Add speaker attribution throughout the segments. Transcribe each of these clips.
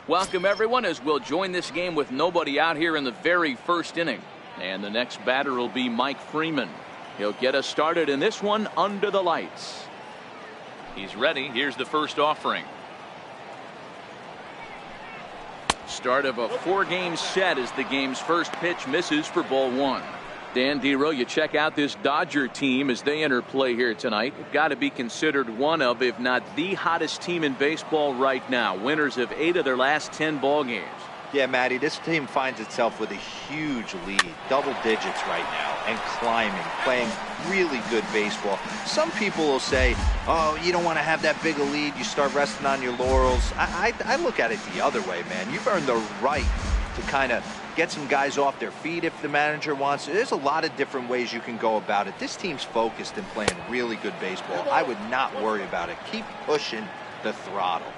Speaker 1: Welcome everyone as we'll join this game with nobody out here in the very first inning. And the next batter will be Mike Freeman. He'll get us started in this one under the lights. He's ready. Here's the first offering. Start of a 4-game set as the game's first pitch misses for ball 1. Dan Dero, you check out this Dodger team as they enter play here tonight. They've got to be considered one of, if not the hottest team in baseball right now. Winners of 8 of their last 10 ball games.
Speaker 2: Yeah, Matty, this team finds itself with a huge lead, double digits right now, and climbing, playing really good baseball. Some people will say, oh, you don't want to have that big a lead, you start resting on your laurels. I look at it the other way, man. You've earned the right to kind of get some guys off their feet if the manager wants. There's a lot of different ways you can go about it. This team's focused and playing really good baseball. I would not worry about it. Keep pushing the throttle.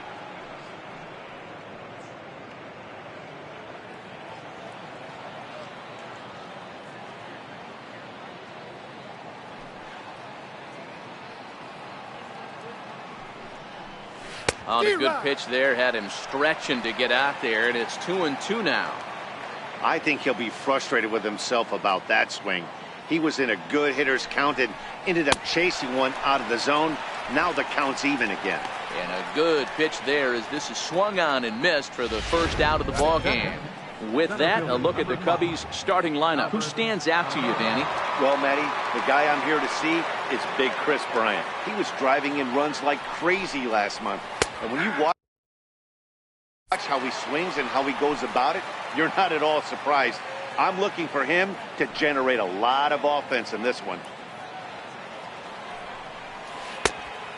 Speaker 1: On a good pitch there, had him stretching to get out there, and it's 2-2 now.
Speaker 3: I think he'll be frustrated with himself about that swing. He was in a good hitter's count and ended up chasing one out of the zone. Now the count's even again.
Speaker 1: And a good pitch there as this is swung on and missed for the first out of the ball game. With that, a look at the Cubbies starting lineup. Who stands out to you, Danny?
Speaker 3: Well, Matty, the guy I'm here to see is Big Chris Bryant. He was driving in runs like crazy last month. And when you watch how he swings and how he goes about it, you're not at all surprised. I'm looking for him to generate a lot of offense in this one.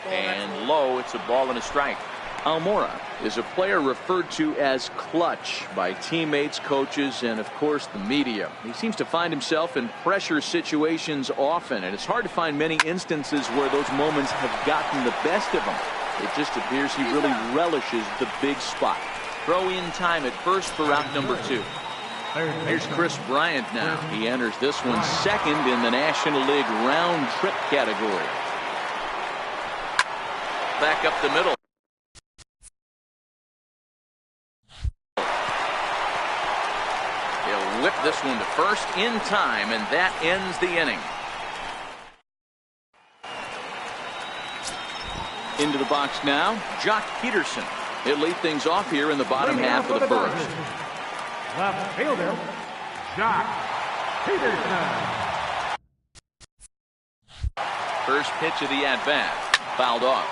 Speaker 1: And low, it's a ball and a strike. Almora is a player referred to as clutch by teammates, coaches, and of course the media. He seems to find himself in pressure situations often, and it's hard to find many instances where those moments have gotten the best of him. It just appears he really relishes the big spot. Throw in time at first for out number 2. Here's Chris Bryant now. He enters this one second in the National League round trip category. Back up the middle. He'll whip this one to first in time, and that ends the inning. Into the box now, Jock Peterson. He'll lead things off here in the bottom half of the first.
Speaker 4: Left fielder, Jock Peterson.
Speaker 1: First pitch of the at-bat, fouled off.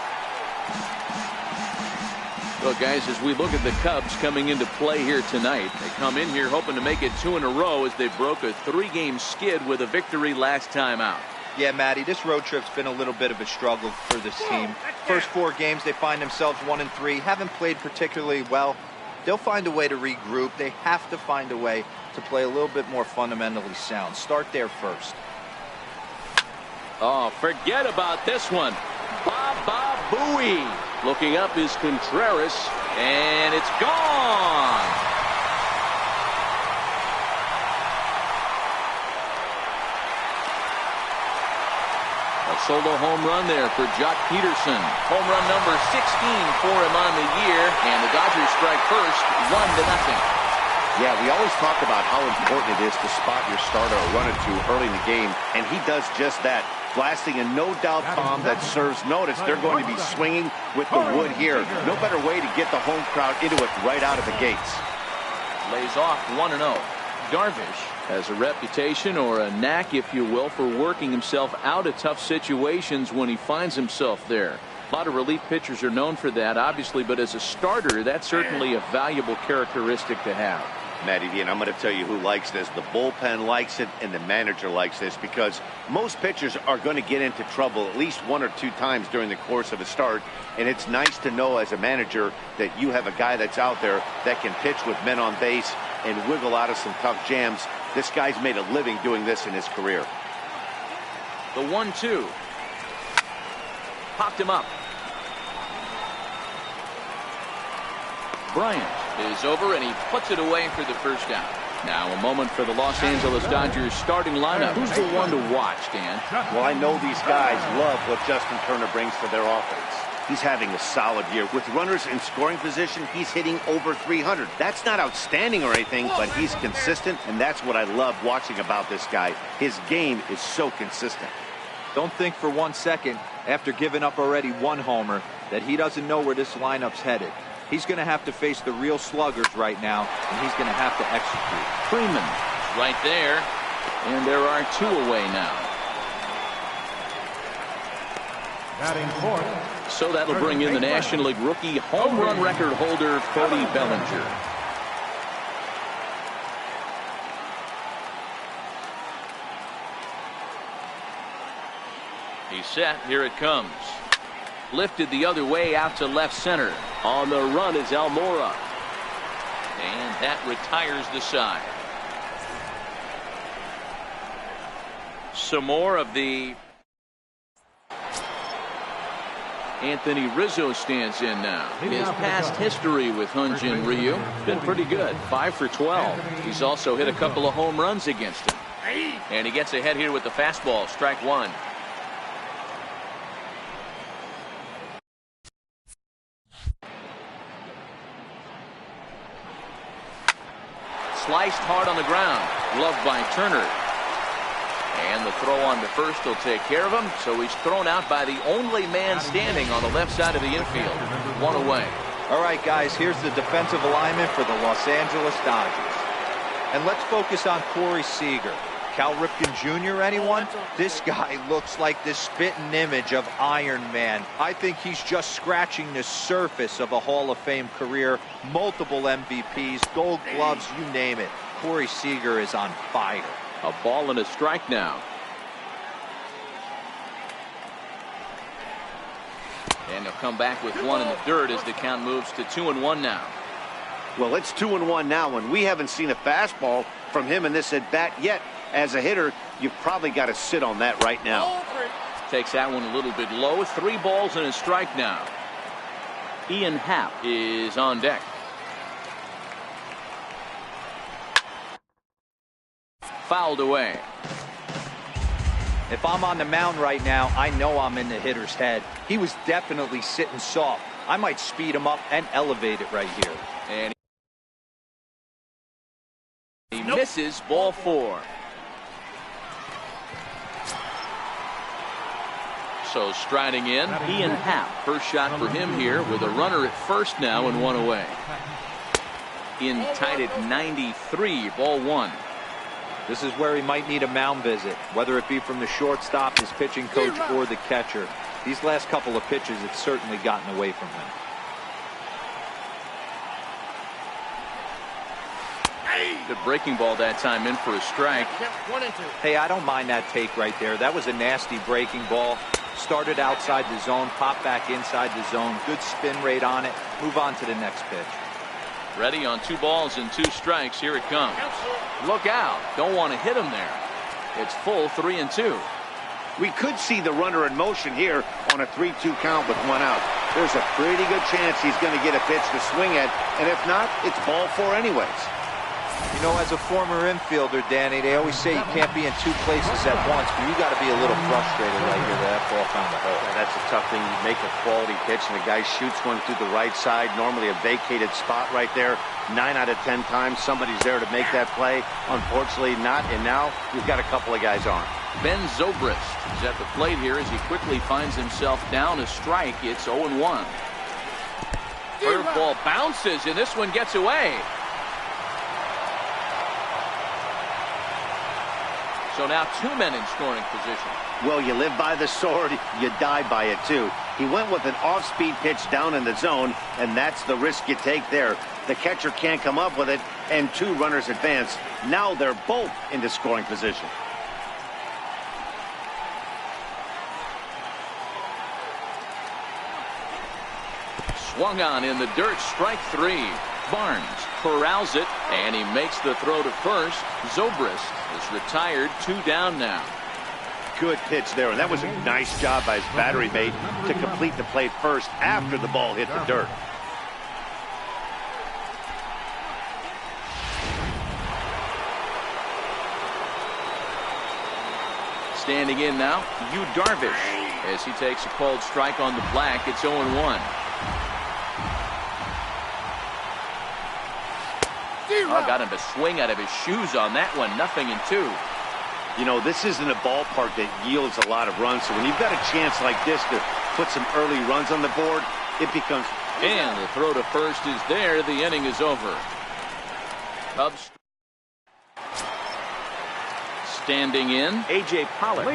Speaker 1: So, guys, as we look at the Cubs coming into play here tonight, they come in here hoping to make it 2 in a row as they broke a 3-game skid with a victory last time out.
Speaker 2: Yeah, Matty, this road trip's been a little bit of a struggle for this team. First 4 games, they find themselves 1-3, haven't played particularly well. They'll find a way to regroup. They have to find a way to play a little bit more fundamentally sound. Start there first.
Speaker 1: Oh, forget about this one. Baba Booey. Looking up is Contreras, and it's gone. A solo home run there for Jock Peterson. Home run number 16 for him on the year, and the Dodgers strike first, 1-0.
Speaker 3: Yeah, we always talk about how important it is to spot your starter or run it to early in the game, and he does just that. Blasting a no-doubt bomb that serves notice. They're going to be swinging with the wood here. No better way to get the home crowd into it right out of the gates.
Speaker 1: Lays off 1-0. Darvish has a reputation, or a knack if you will, for working himself out of tough situations when he finds himself there. A lot of relief pitchers are known for that, obviously, but as a starter, that's certainly a valuable characteristic to have.
Speaker 3: Matty D, and I'm going to tell you who likes this. The bullpen likes it, and the manager likes this, because most pitchers are going to get into trouble at least 1 or 2 times during the course of a start, and it's nice to know as a manager that you have a guy that's out there that can pitch with men on base and wiggle out of some tough jams. This guy's made a living doing this in his career.
Speaker 1: The 1-2. Popped him up. Bryant is over, and he puts it away for the first down. Now a moment for the Los Angeles Dodgers starting lineup. Who's the one to watch, Dan?
Speaker 3: Well, I know these guys love what Justin Turner brings to their offense. He's having a solid year. With runners in scoring position, he's hitting over 300. That's not outstanding or anything, but he's consistent, and that's what I love watching about this guy. His game is so consistent.
Speaker 5: Don't think for 1 second, after giving up already 1 homer, that he doesn't know where this lineup's headed. He's going to have to face the real sluggers right now, and he's going to have to execute.
Speaker 1: Freeman right there, and there are 2 away now.
Speaker 4: Batting fourth.
Speaker 1: So that'll bring in the National League rookie home run record holder, Cody Bellinger. He's set. Here it comes. Lifted the other way out to left center. On the run is Almora. And that retires the side. Some more of the Anthony Rizzo stands in now. His past history with Hyun-Jin Ryu been pretty good. 5 for 12. He's also hit a couple of home runs against him. And he gets ahead here with the fastball. Strike 1. Sliced hard on the ground. Gloved by Turner. And the throw on to first will take care of him. So he's thrown out by the only man standing on the left side of the infield. 1 away.
Speaker 5: All right, guys, here's the defensive alignment for the Los Angeles Dodgers. And let's focus on Corey Seager. Cal Ripken Jr., anyone? This guy looks like the spitting image of Iron Man. I think he's just scratching the surface of a Hall of Fame career. Multiple MVPs, Gold Gloves, you name it. Corey Seager is on fire.
Speaker 1: A ball and a strike now. And they'll come back with 1 in the dirt as the count moves to 2-1 now.
Speaker 3: Well, it's 2-1 now, and we haven't seen a fastball from him in this at-bat yet. As a hitter, you've probably got to sit on that right now.
Speaker 1: Takes that one a little bit low. 3 balls and a strike now. Ian Happ is on deck. Fouled away.
Speaker 5: If I'm on the mound right now, I know I'm in the hitter's head. He was definitely sitting soft. I might speed him up and elevate it right here.
Speaker 1: And he misses. Ball 4. So striding in, Ian Happ. First shot for him here with a runner at first now and 1 away. In tied at 93, ball 1.
Speaker 5: This is where he might need a mound visit, whether it be from the shortstop, his pitching coach, or the catcher. These last couple of pitches have certainly gotten away from him.
Speaker 1: Good breaking ball that time, in for a strike.
Speaker 5: Hey, I don't mind that take right there. That was a nasty breaking ball. Started outside the zone, popped back inside the zone. Good spin rate on it. Move on to the next pitch.
Speaker 1: Ready on 2 balls and 2 strikes. Here it comes. Look out. Don't want to hit him there. It's full 3-2.
Speaker 3: We could see the runner in motion here on a 3-2 count with 1 out. There's a pretty good chance he's going to get a pitch to swing at, and if not, it's ball 4 anyways.
Speaker 5: You know, as a former infielder, Danny, they always say you can't be in 2 places at once, but you got to be a little frustrated right here that ball found the hole.
Speaker 3: Yeah, that's a tough thing. You make a quality pitch, and the guy shoots one through the right side, normally a vacated spot right there. 9 out of 10 times, somebody's there to make that play. Unfortunately, not, and now we've got a couple of guys on.
Speaker 1: Ben Zobrist is at the plate here as he quickly finds himself down a strike. It's 0-1. Curveball bounces, and this one gets away. So now 2 men in scoring position.
Speaker 3: Well, you live by the sword, you die by it too. He went with an off-speed pitch down in the zone, and that's the risk you take there. The catcher can't come up with it, and 2 runners advance. Now they're both into scoring position.
Speaker 1: Swung on in the dirt, strike 3. Barnes corrals it, and he makes the throw to first. Zobrist is retired, 2 down now.
Speaker 3: Good pitch there, and that was a nice job by his battery mate to complete the play first after the ball hit the dirt.
Speaker 1: Standing in now, Yu Darvish. As he takes a called strike on the black, it's 0-1. Oh, got him to swing out of his shoes on that one. 0-2.
Speaker 3: You know, this isn't a ballpark that yields a lot of runs. So when you've got a chance like this to put some early runs on the board, it becomes...
Speaker 1: And the throw to first is there. The inning is over. Cubs standing in, A.J. Pollock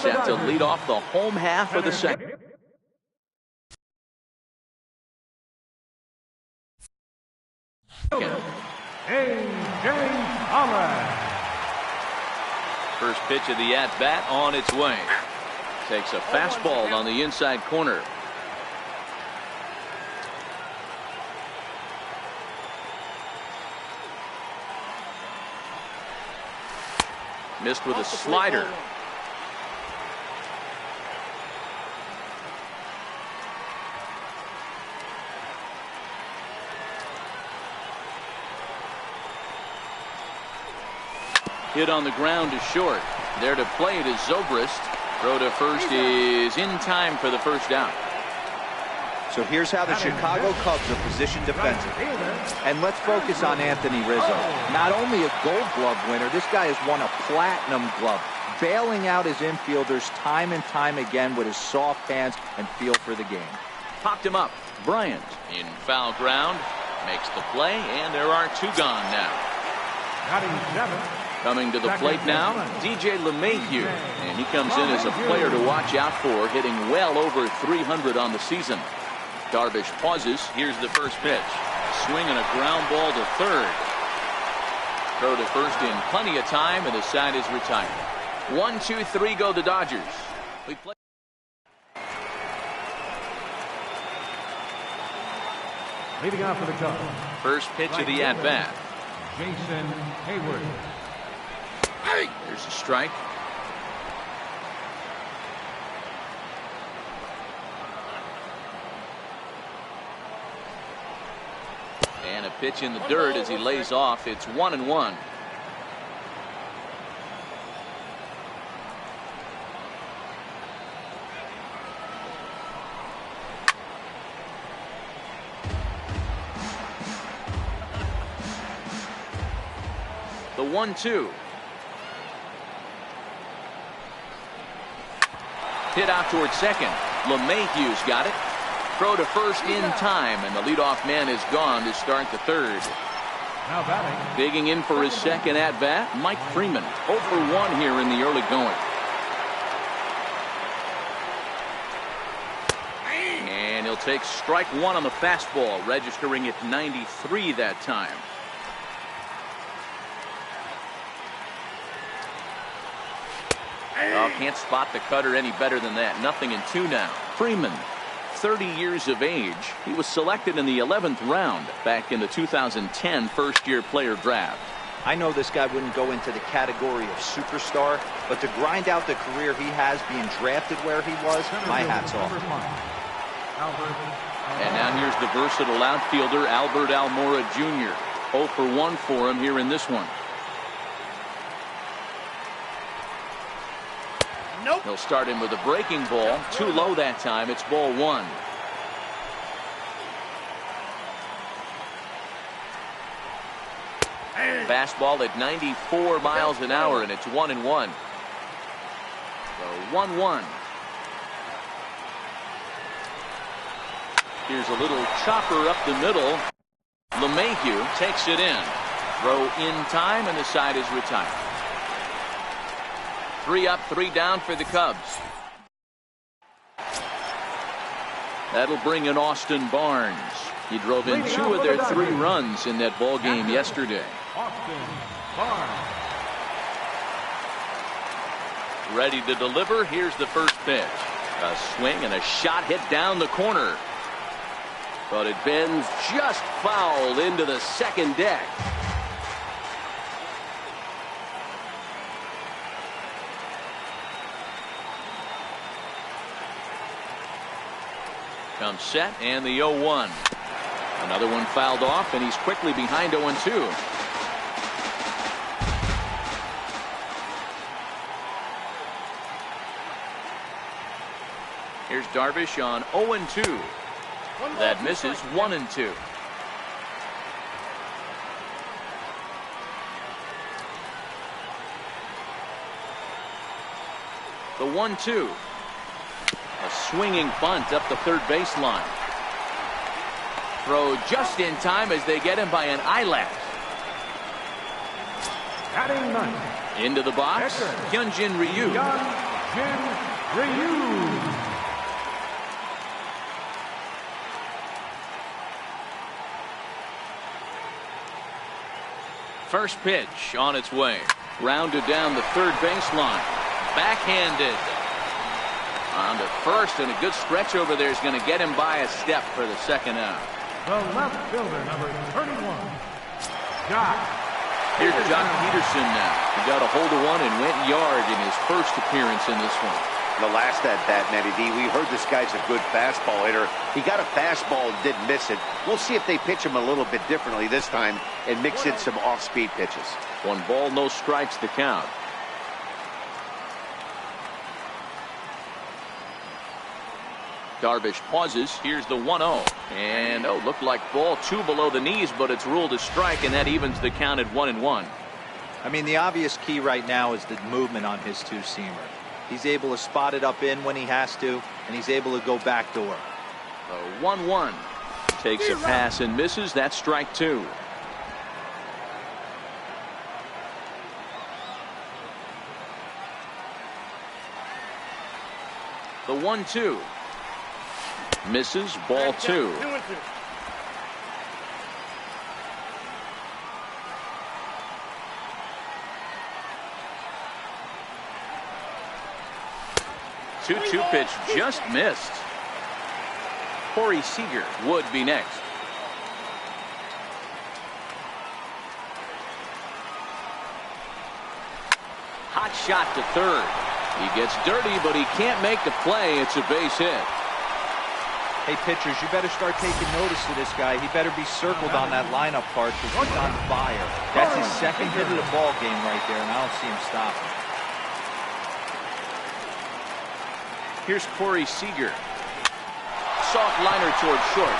Speaker 1: set to lead off the home half of the second.
Speaker 4: A.J. Pollock.
Speaker 1: First pitch of the at-bat on its way. Takes a fastball on the inside corner. Missed with a slider. Hit on the ground to short. There to play it is Zobrist. Throw to first is in time for the first down.
Speaker 5: So here's how the Chicago Cubs are positioned defensively. And let's focus on Anthony Rizzo. Not only a Gold Glove winner, this guy has won a Platinum Glove, bailing out his infielders time and time again with his soft hands and feel for the game.
Speaker 1: Popped him up. Bryant in foul ground. Makes the play, and there are two gone now. Coming to the plate now, DJ Lemahieu. And he comes in as a player to watch out for, hitting well over 300 on the season. Darvish pauses. Here's the first pitch. Swing and a ground ball to third. Throw to first in plenty of time, and the side is retired. 1, 2, 3 go the Dodgers. We play.
Speaker 4: Leading off for the Cubs.
Speaker 1: First pitch of the at-bat.
Speaker 4: Jason Hayward.
Speaker 1: There's a strike. And a pitch in the dirt as he lays off. It's 1-1. The 1-2. Hit out towards second. LeMahieu's got it. Throw to first in time, and the leadoff man is gone to start the third.
Speaker 4: Now batting.
Speaker 1: Digging in for his second at-bat, Mike Freeman. 0 for 1 here in the early going. And he'll take strike one on the fastball, registering at 93 that time. Oh, can't spot the cutter any better than that. 0-2 now. Freeman, 30 years of age. He was selected in the 11th round back in the 2010 first-year player draft.
Speaker 5: I know this guy wouldn't go into the category of superstar, but to grind out the career he has being drafted where he was, my hat's off.
Speaker 1: And now here's the versatile outfielder, Albert Almora Jr. 0 for 1 for him here in this one.
Speaker 4: Nope.
Speaker 1: He'll start him with a breaking ball. Too low that time. It's ball one. Fastball at 94 miles an hour, and it's 1-1. So 1-1. Here's a little chopper up the middle. Lemahieu takes it in. Throw in time, and the side is retired. 3 up, 3 down for the Cubs. That'll bring in Austin Barnes. He drove in 2 of their 3 runs in that ball game yesterday.
Speaker 4: Austin Barnes.
Speaker 1: Ready to deliver. Here's the first pitch. A swing and a shot hit down the corner. But it bends just foul into the second deck. Comes set, and the 0-1. Another one fouled off, and he's quickly behind 0-2. Here's Darvish on 0-2. That misses 1-2. The 1-2. A swinging bunt up the third baseline. Throw just in time as they get him by an eyelash.
Speaker 4: Batting ninth.
Speaker 1: Into the box, Hyun-Jin Ryu.
Speaker 4: Hyun-Jin Ryu.
Speaker 1: First pitch on its way. Rounded down the third baseline. Backhanded. On to first, and a good stretch over there is going to get him by a step for the second out.
Speaker 4: The left fielder, number 31, Jock.
Speaker 1: Here's Jock Peterson now. He got a hold of one and went yard in his first appearance in this one.
Speaker 3: The last at bat, Matty D, we heard this guy's a good fastball hitter. He got a fastball and didn't miss it. We'll see if they pitch him a little bit differently this time and mix in some off-speed pitches.
Speaker 1: 1 ball, no strikes the count. Darvish pauses. Here's the 1-0. And, looked like ball 2 below the knees, but it's ruled a strike, and that evens the count at 1-1.
Speaker 5: I mean, the obvious key right now is the movement on his two-seamer. He's able to spot it up in when he has to, and he's able to go backdoor.
Speaker 1: The 1-1. Takes a pass and misses. That's strike 2. The 1-2. Misses, ball 2. Two pitch just missed. Corey Seager would be next. Hot shot to third. He gets dirty, but he can't make the play. It's a base hit.
Speaker 5: Hey, pitchers, you better start taking notice of this guy. He better be circled on that lineup part because he's on fire. That's his second hit of the ball game right there, and I don't see him stopping.
Speaker 1: Here's Corey Seager. Soft liner toward short.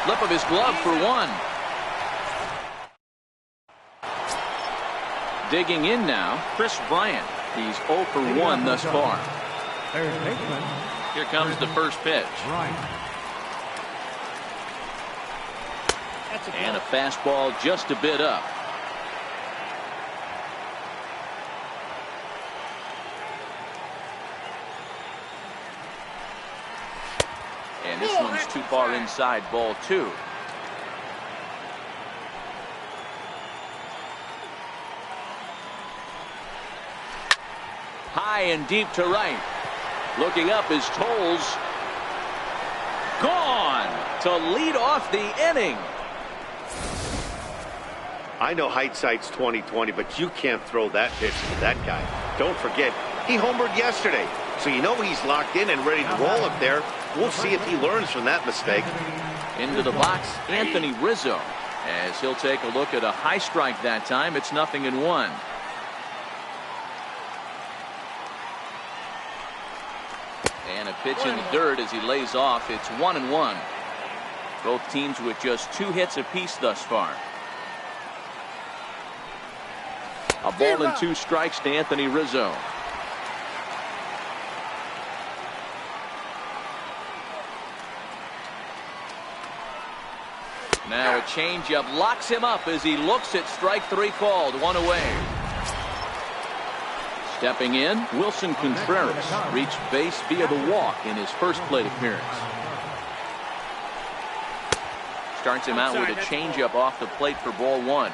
Speaker 1: Flip of his glove for 1. Digging in now, Chris Bryant. He's 0 for 1 thus far.
Speaker 4: Third baseman.
Speaker 1: Here comes the first pitch. And a fastball just a bit up. And this one's too far inside, ball 2. High and deep to right. Looking up is Tolles. Gone to lead off the inning.
Speaker 3: I know hindsight's 20/20, but you can't throw that pitch to that guy. Don't forget, he homered yesterday, so you know he's locked in and ready to roll up there. We'll see if he learns from that mistake.
Speaker 1: Into the box, Anthony Rizzo, as he'll take a look at a high strike that time. It's 0-1. And a pitch in the dirt as he lays off. It's 1-1. Both teams with just 2 hits apiece thus far. A ball and 2 strikes to Anthony Rizzo. Now a changeup locks him up as he looks at strike 3 called. 1 away. Stepping in, Willson Contreras reached base via the walk in his first plate appearance. Starts him out with a changeup off the plate for ball 1.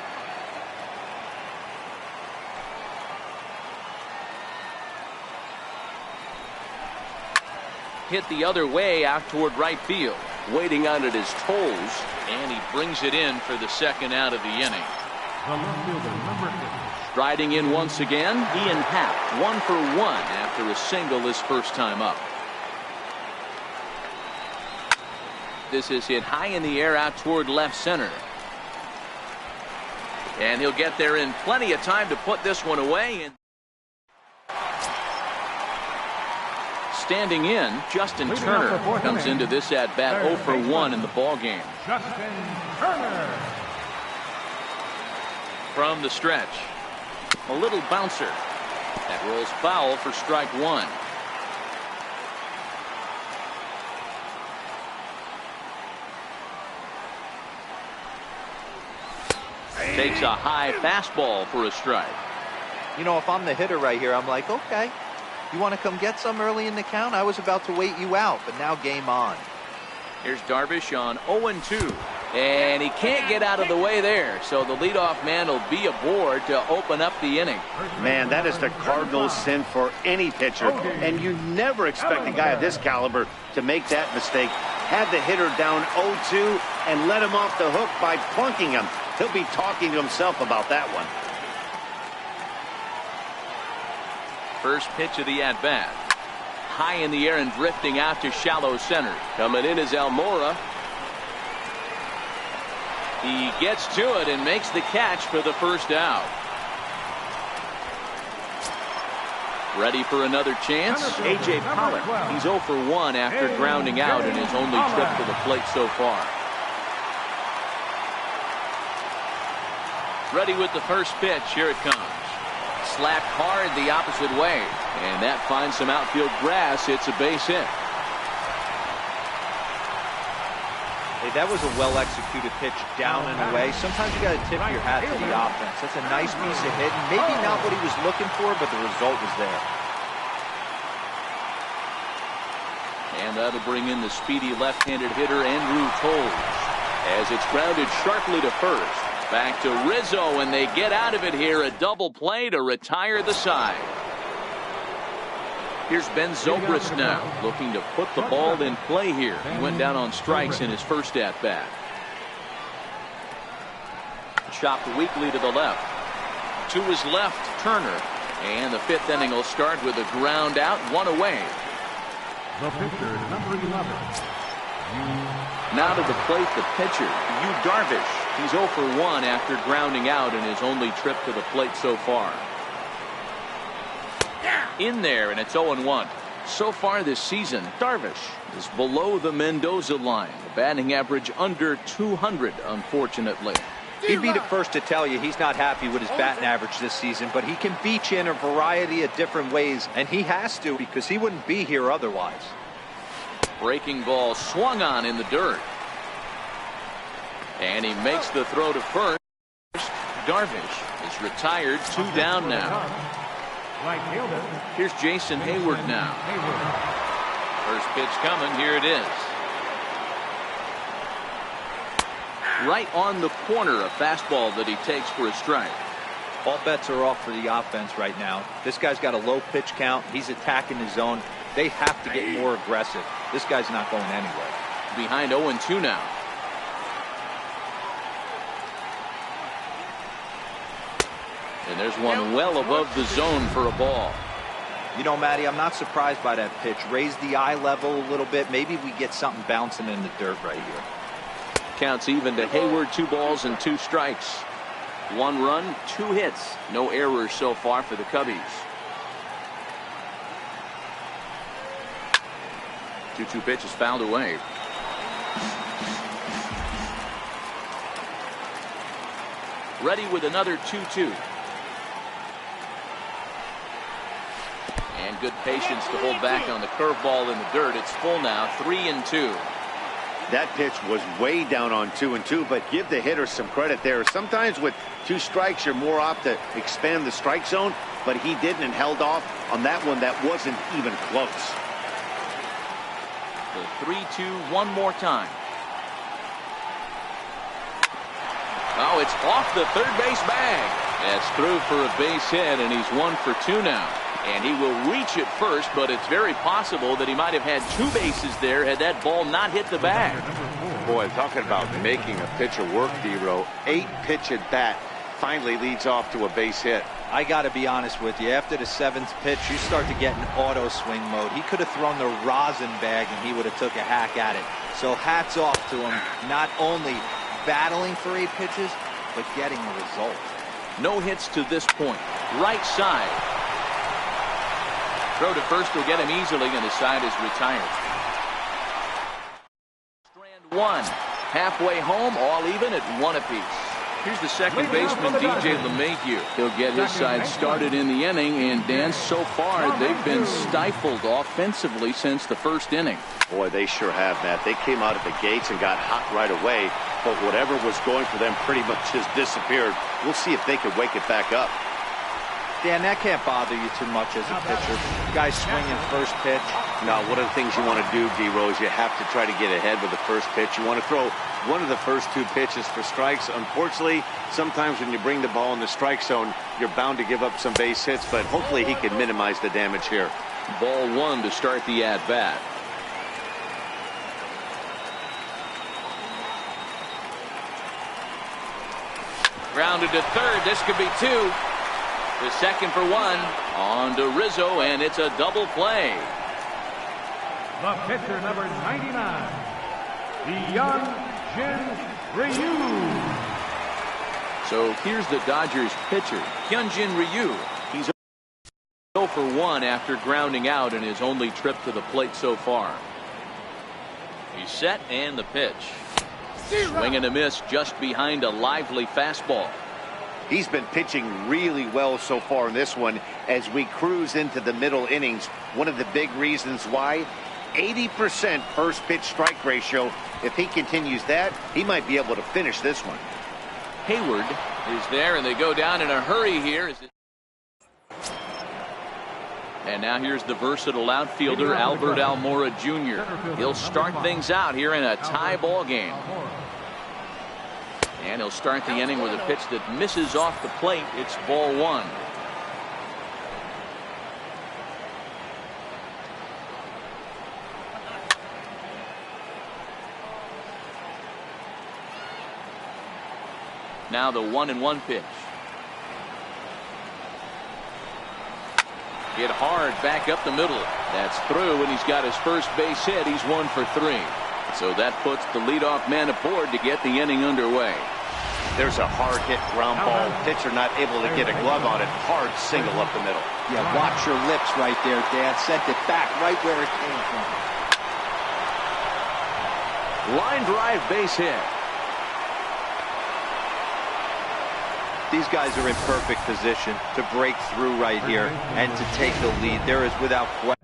Speaker 1: Hit the other way out toward right field. Waiting on it is Tolles, and he brings it in for the second out of the inning.
Speaker 4: The left fielder, number 8.
Speaker 1: Striding in once again, Ian Happ, 1 for 1 after a single his first time up. This is hit high in the air out toward left center. And he'll get there in plenty of time to put this one away. And standing in, Justin Turner comes into this at-bat 0 for 1 in the ballgame.
Speaker 4: Justin Turner.
Speaker 1: From the stretch, a little bouncer. That rolls foul for strike 1. Takes a high fastball for a strike.
Speaker 5: You know, if I'm the hitter right here, I'm like, okay, you want to come get some early in the count? I was about to wait you out, but now game on.
Speaker 1: Here's Darvish on 0-2. And he can't get out of the way there, so the leadoff man will be aboard to open up the inning.
Speaker 3: Man, that is the Cardinals' sin for any pitcher, and you never expect a guy of this caliber to make that mistake. Had the hitter down 0-2 and let him off the hook by plunking him. He'll be talking to himself about that one.
Speaker 1: First pitch of the at-bat. High in the air and drifting out to shallow center. Coming in is Almora. He gets to it and makes the catch for the first out. Ready for another chance? A.J. Pollock. He's 0 for 1 after grounding out in his only trip to the plate so far. Ready with the first pitch. Here it comes. Slapped hard the opposite way. And that finds some outfield grass. It's a base hit.
Speaker 5: Hey, that was a well-executed pitch down and away. Sometimes you got to tip your hat to the offense. That's a nice piece of hitting. Maybe not what he was looking for, but the result was there.
Speaker 1: And that'll bring in the speedy left-handed hitter Andrew Toles as it's grounded sharply to first. Back to Rizzo, and they get out of it here. A double play to retire the side. Here's Ben Zobrist now, looking to put the ball in play here. He went down on strikes in his first at-bat. Chopped weakly to the left. To his left, Turner. And the fifth inning will start with a ground out, 1 away.
Speaker 4: The pitcher, number 11.
Speaker 1: Now to the plate, the pitcher, Yu Darvish. He's 0 for 1 after grounding out in his only trip to the plate so far. In there, and it's 0-1. So far this season, Darvish is below the Mendoza line. A batting average under 200, unfortunately.
Speaker 5: He'd be the first to tell you he's not happy with his batting average this season, but he can beat you in a variety of different ways, and he has to because he wouldn't be here otherwise.
Speaker 1: Breaking ball swung on in the dirt. And he makes the throw to first. Darvish is retired, 2 down now. Here's Jason Hayward now. First pitch coming. Here it is. Right on the corner, a fastball that he takes for a strike.
Speaker 5: All bets are off for the offense right now. This guy's got a low pitch count. He's attacking his zone. They have to get more aggressive. This guy's not going anywhere.
Speaker 1: Behind 0-2 now. And there's one well above the zone for a ball.
Speaker 5: You know, Matty, I'm not surprised by that pitch. Raise the eye level a little bit. Maybe we get something bouncing in the dirt right here.
Speaker 1: Counts even to Hayward. 2 balls and 2 strikes. 1 run, 2 hits. No errors so far for the Cubbies. 2-2 pitch is fouled away. Ready with another 2-2. And good patience to hold back on the curveball in the dirt. It's full now, 3-2.
Speaker 3: That pitch was way down on 2-2, but give the hitter some credit there. Sometimes with 2 strikes, you're more apt to expand the strike zone, but he didn't and held off on that one that wasn't even close.
Speaker 1: The 3-2 one more time. Oh, it's off the third base bag. That's through for a base hit, and he's 1 for 2 now. And he will reach it first, but it's very possible that he might have had 2 bases there had that ball not hit the bag.
Speaker 3: Boy, talking about making a pitcher work, D-Row. 8-pitch at bat finally leads off to a base hit.
Speaker 5: I got to be honest with you. After the 7th pitch, you start to get in auto swing mode. He could have thrown the rosin bag, and he would have took a hack at it. So hats off to him, not only battling for 8 pitches, but getting a result.
Speaker 1: No hits to this point. Right side. Throw to first will get him easily, and his side is retired. Strand one. Halfway home, all even at 1 apiece. Here's the second baseman, DJ Lemahieu. He'll get his side started in the inning, and Dan, so far, they've been stifled offensively since the first inning.
Speaker 3: Boy, they sure have, Matt. They came out of the gates and got hot right away, but whatever was going for them pretty much has disappeared. We'll see if they can wake it back up.
Speaker 5: Dan, that can't bother you too much as a pitcher. Guys swinging first pitch.
Speaker 3: Now, one of the things you want to do, D-Rose, you have to try to get ahead with the first pitch. You want to throw one of the first 2 pitches for strikes. Unfortunately, sometimes when you bring the ball in the strike zone, you're bound to give up some base hits, but hopefully he can minimize the damage here.
Speaker 1: Ball 1 to start the at-bat. Grounded to third. This could be 2. The second for 1. On to Rizzo, and it's a double play.
Speaker 4: The pitcher, number 99, Hyun-Jin Ryu.
Speaker 1: So here's the Dodgers pitcher, Hyun-Jin Ryu. He's 0 for 1 after grounding out in his only trip to the plate so far. He's set, and the pitch. Swing and a miss just behind a lively fastball.
Speaker 3: He's been pitching really well so far in this one as we cruise into the middle innings. One of the big reasons why, 80% first pitch strike ratio. If he continues that, he might be able to finish this one.
Speaker 1: Hayward is there, and they go down in a hurry here. And now here's the versatile outfielder, Almora Jr. He'll start things out here in a tie ball game. And he'll start the inning with a pitch that misses off the plate. It's ball 1. Now the 1-1 pitch. Hit hard back up the middle. That's through, and he's got his first base hit. He's 1 for 3. So that puts the leadoff man aboard to get the inning underway.
Speaker 3: There's a hard hit ground ball. Pitcher not able to get a glove on it. Hard single up the middle.
Speaker 5: Yeah, watch your lips right there, Dan. Sent it back right where it came from.
Speaker 1: Line drive base hit.
Speaker 5: These guys are in perfect position to break through right here and to take the lead. There is without question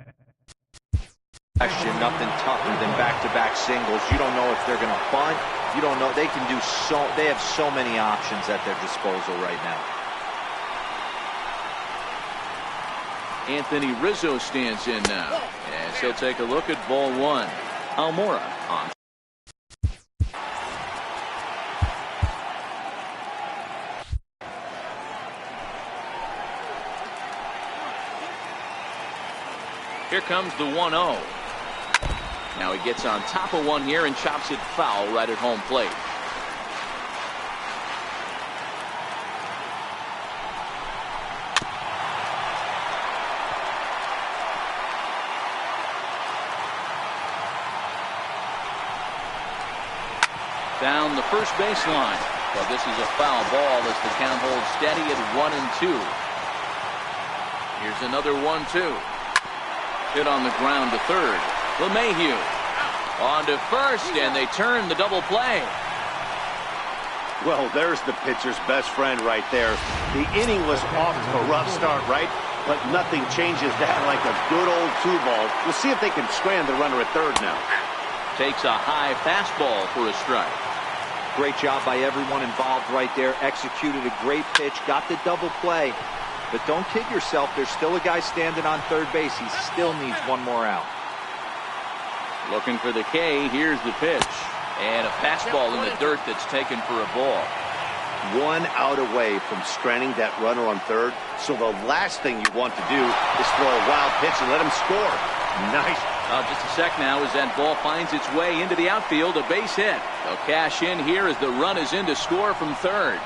Speaker 5: nothing tougher than back-to-back singles. You don't know if they're going to bunt. You don't know. They can do so. They have so many options at their disposal right now.
Speaker 1: Anthony Rizzo stands in now, as he'll take a look at ball 1. Almora on. Here comes the 1-0. Now he gets on top of one here and chops it foul right at home plate. Down the first baseline. But this is a foul ball as the count holds steady at 1-2. Here's another 1-2. Hit on the ground to third. Lemahieu on to first, and they turn the double play.
Speaker 3: Well, there's the pitcher's best friend right there. The inning was off to a rough start, right? But nothing changes that like a good old 2-ball. We'll see if they can strand the runner at third now.
Speaker 1: Takes a high fastball for a strike.
Speaker 5: Great job by everyone involved right there. Executed a great pitch, got the double play. But don't kid yourself, there's still a guy standing on third base. He still needs one more out.
Speaker 1: Looking for the K. Here's the pitch. And a fastball in the dirt that's taken for a ball.
Speaker 3: 1 out away from stranding that runner on third. So the last thing you want to do is throw a wild pitch and let him score. Nice.
Speaker 1: Just a sec now as that ball finds its way into the outfield. A base hit. They'll cash in here as the run is in to score from third.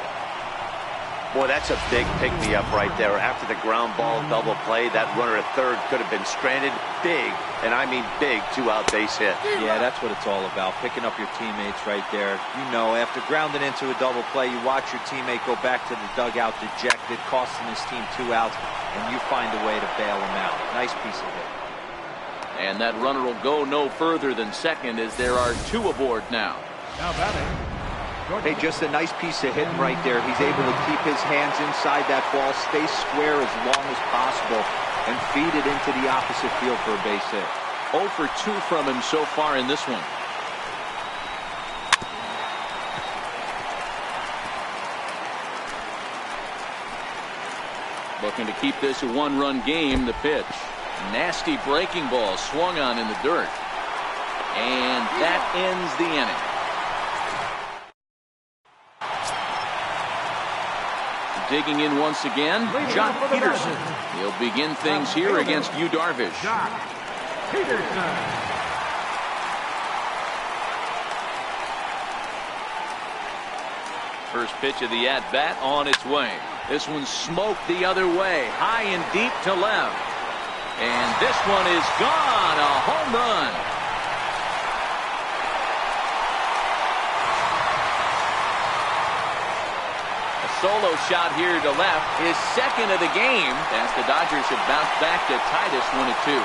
Speaker 3: Boy, that's a big pick-me-up right there. After the ground ball double play, that runner at third could have been stranded. Big, and I mean big, 2-out base hit.
Speaker 5: Yeah, that's what it's all about, picking up your teammates right there. You know, after grounding into a double play, you watch your teammate go back to the dugout dejected, costing his team 2 outs, and you find a way to bail him out. Nice piece of hit.
Speaker 1: And that runner will go no further than second as there are 2 aboard now.
Speaker 4: Now batting.
Speaker 5: Hey, just a nice piece of hitting right there. He's able to keep his hands inside that ball, stay square as long as possible, and feed it into the opposite field for a base hit.
Speaker 1: 0 for 2 from him so far in this one. Looking to keep this a 1-run game. The pitch. Nasty breaking ball swung on in the dirt. And that ends the inning. Digging in once again, Jock Peterson. He'll begin things here against Yu Darvish.
Speaker 4: Jock Peterson.
Speaker 1: First pitch of the at-bat on its way. This one smoked the other way, high and deep to left. And this one is gone, a home run. Solo shot here to left, his second of the game, as the Dodgers have bounced back to tie this 1-2.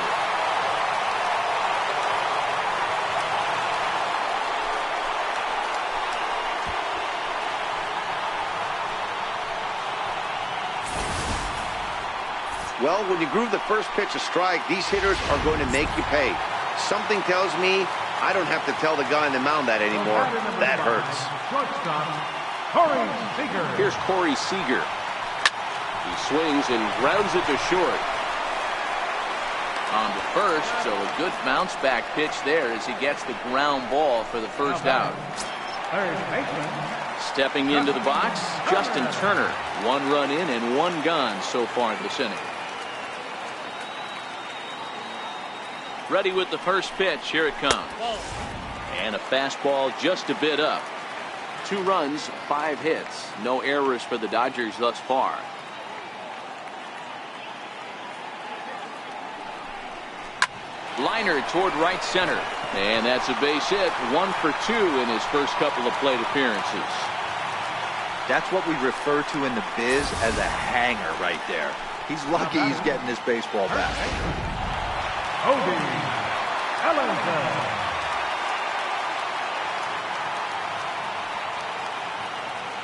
Speaker 3: Well, when you groove the first pitch a strike, these hitters are going to make you pay. Something tells me I don't have to tell the guy on the mound that anymore. That hurts.
Speaker 4: Shortstop.
Speaker 1: Here's Corey Seager. He swings and grounds it to short. On to first, so a good bounce back pitch there as he gets the ground ball for the first out. Stepping into the box, Justin Turner. 1 run in and 1 gone so far this inning. Ready with the first pitch. Here it comes. And a fastball just a bit up. 2 runs, 5 hits. No errors for the Dodgers thus far. Liner toward right center. And that's a base hit. 1 for 2 in his first couple of plate appearances.
Speaker 5: That's what we refer to in the biz as a hanger right there. He's lucky he's getting this baseball back.
Speaker 4: Cody Bellinger.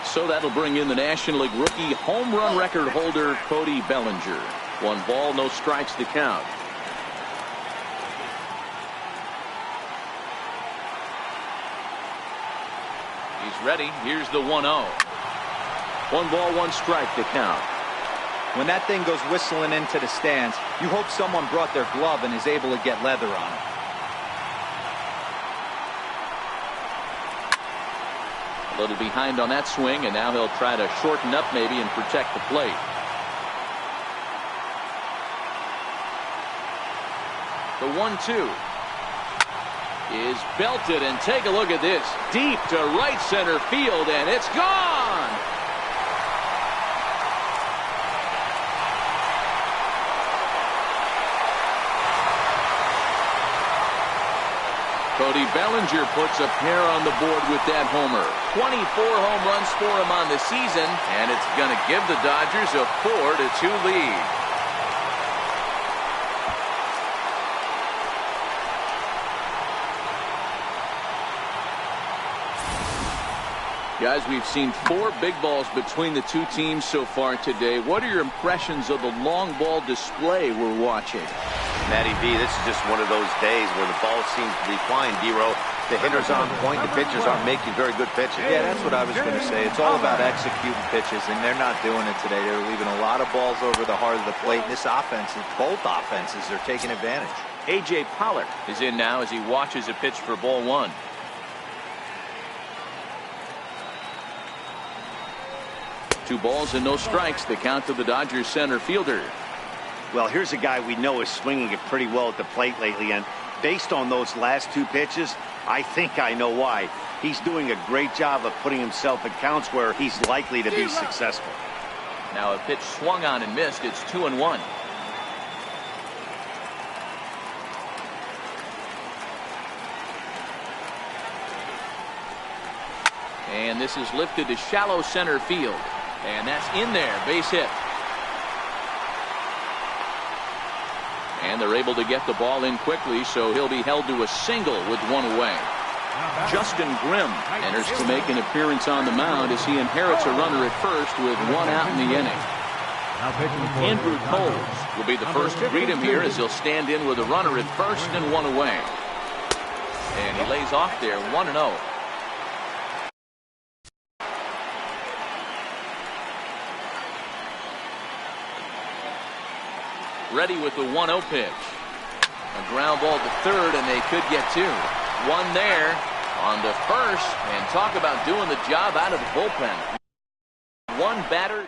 Speaker 1: So that'll bring in the National League rookie home run record holder Cody Bellinger. 1 ball, no strikes to count. He's ready. Here's the 1-0. 1 ball, 1 strike to count.
Speaker 5: When that thing goes whistling into the stands, you hope someone brought their glove and is able to get leather on it. A little behind on that swing, and now he'll try to shorten up maybe and protect the plate. The 1-2 is belted, and take a look at this. Deep to right center field, and it's gone. Cody Bellinger puts a pair on the board with that homer. 24 home runs for him on the season, and it's going to give the Dodgers a 4-2 lead. Guys, we've seen 4 big balls between the 2 teams so far today. What are your impressions of the long ball display we're watching?
Speaker 3: Matty V, this is just one of those days where the ball seems to be flying, D-Row. The hitters on point, the pitchers aren't making very good pitches.
Speaker 5: Yeah, that's what I was going to say. It's all about executing pitches, and they're not doing it today. They're leaving a lot of balls over the heart of the plate, and this offense, both offenses, are taking advantage.
Speaker 1: A.J. Pollard is in now as he watches a pitch for ball 1. Two balls and no strikes. The count to the Dodgers center fielder.
Speaker 3: Well, here's a guy we know is swinging it pretty well at the plate lately, and based on those last 2 pitches, I think I know why. He's doing a great job of putting himself in counts where he's likely to be successful.
Speaker 1: Now a pitch swung on and missed. It's 2-1. And this is lifted to shallow center field. And that's in there. Base hit. And they're able to get the ball in quickly, so he'll be held to a single with one away. Justin Grimm enters to make an appearance on the mound as he inherits a runner at first with one out in the inning. Andrew Coles will be the first to greet him here as he'll stand in with a runner at first and one away. And he lays off there 1-0. Ready with the 1-0 pitch. A ground ball to third, and they could get two. One there on to first, and talk about doing the job out of the bullpen. One batter.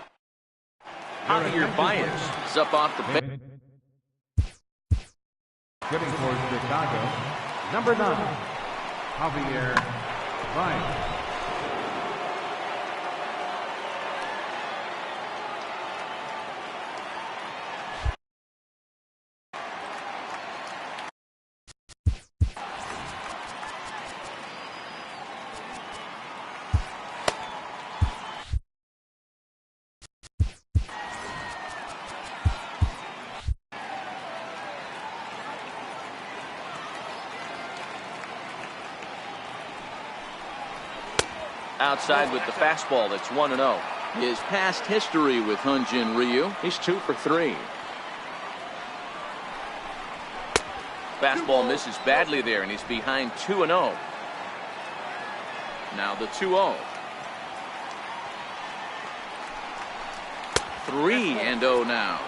Speaker 1: Javier Baez is up off the bench.
Speaker 4: Getting towards Chicago, number 9, Javier Baez.
Speaker 1: Outside with the fastball. That's 1-0. His past history with Hyun-Jin Ryu. He's 2 for 3. Fastball misses badly there, and he's behind 2-0. Now the 2-0. 3-0 now.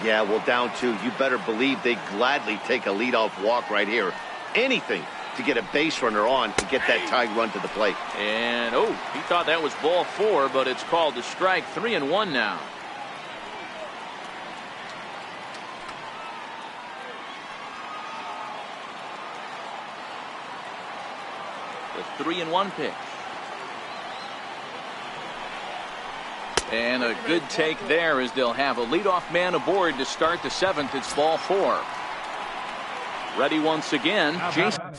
Speaker 3: Yeah, well, down 2. You better believe they gladly take a leadoff walk right here. Anything to get a base runner on and get that tied run to the plate.
Speaker 1: And he thought that was ball 4, but it's called a strike. 3-1 now. The 3-1 pitch. And a good take there as they'll have a leadoff man aboard to start the 7th. It's ball 4. Ready once again. Jason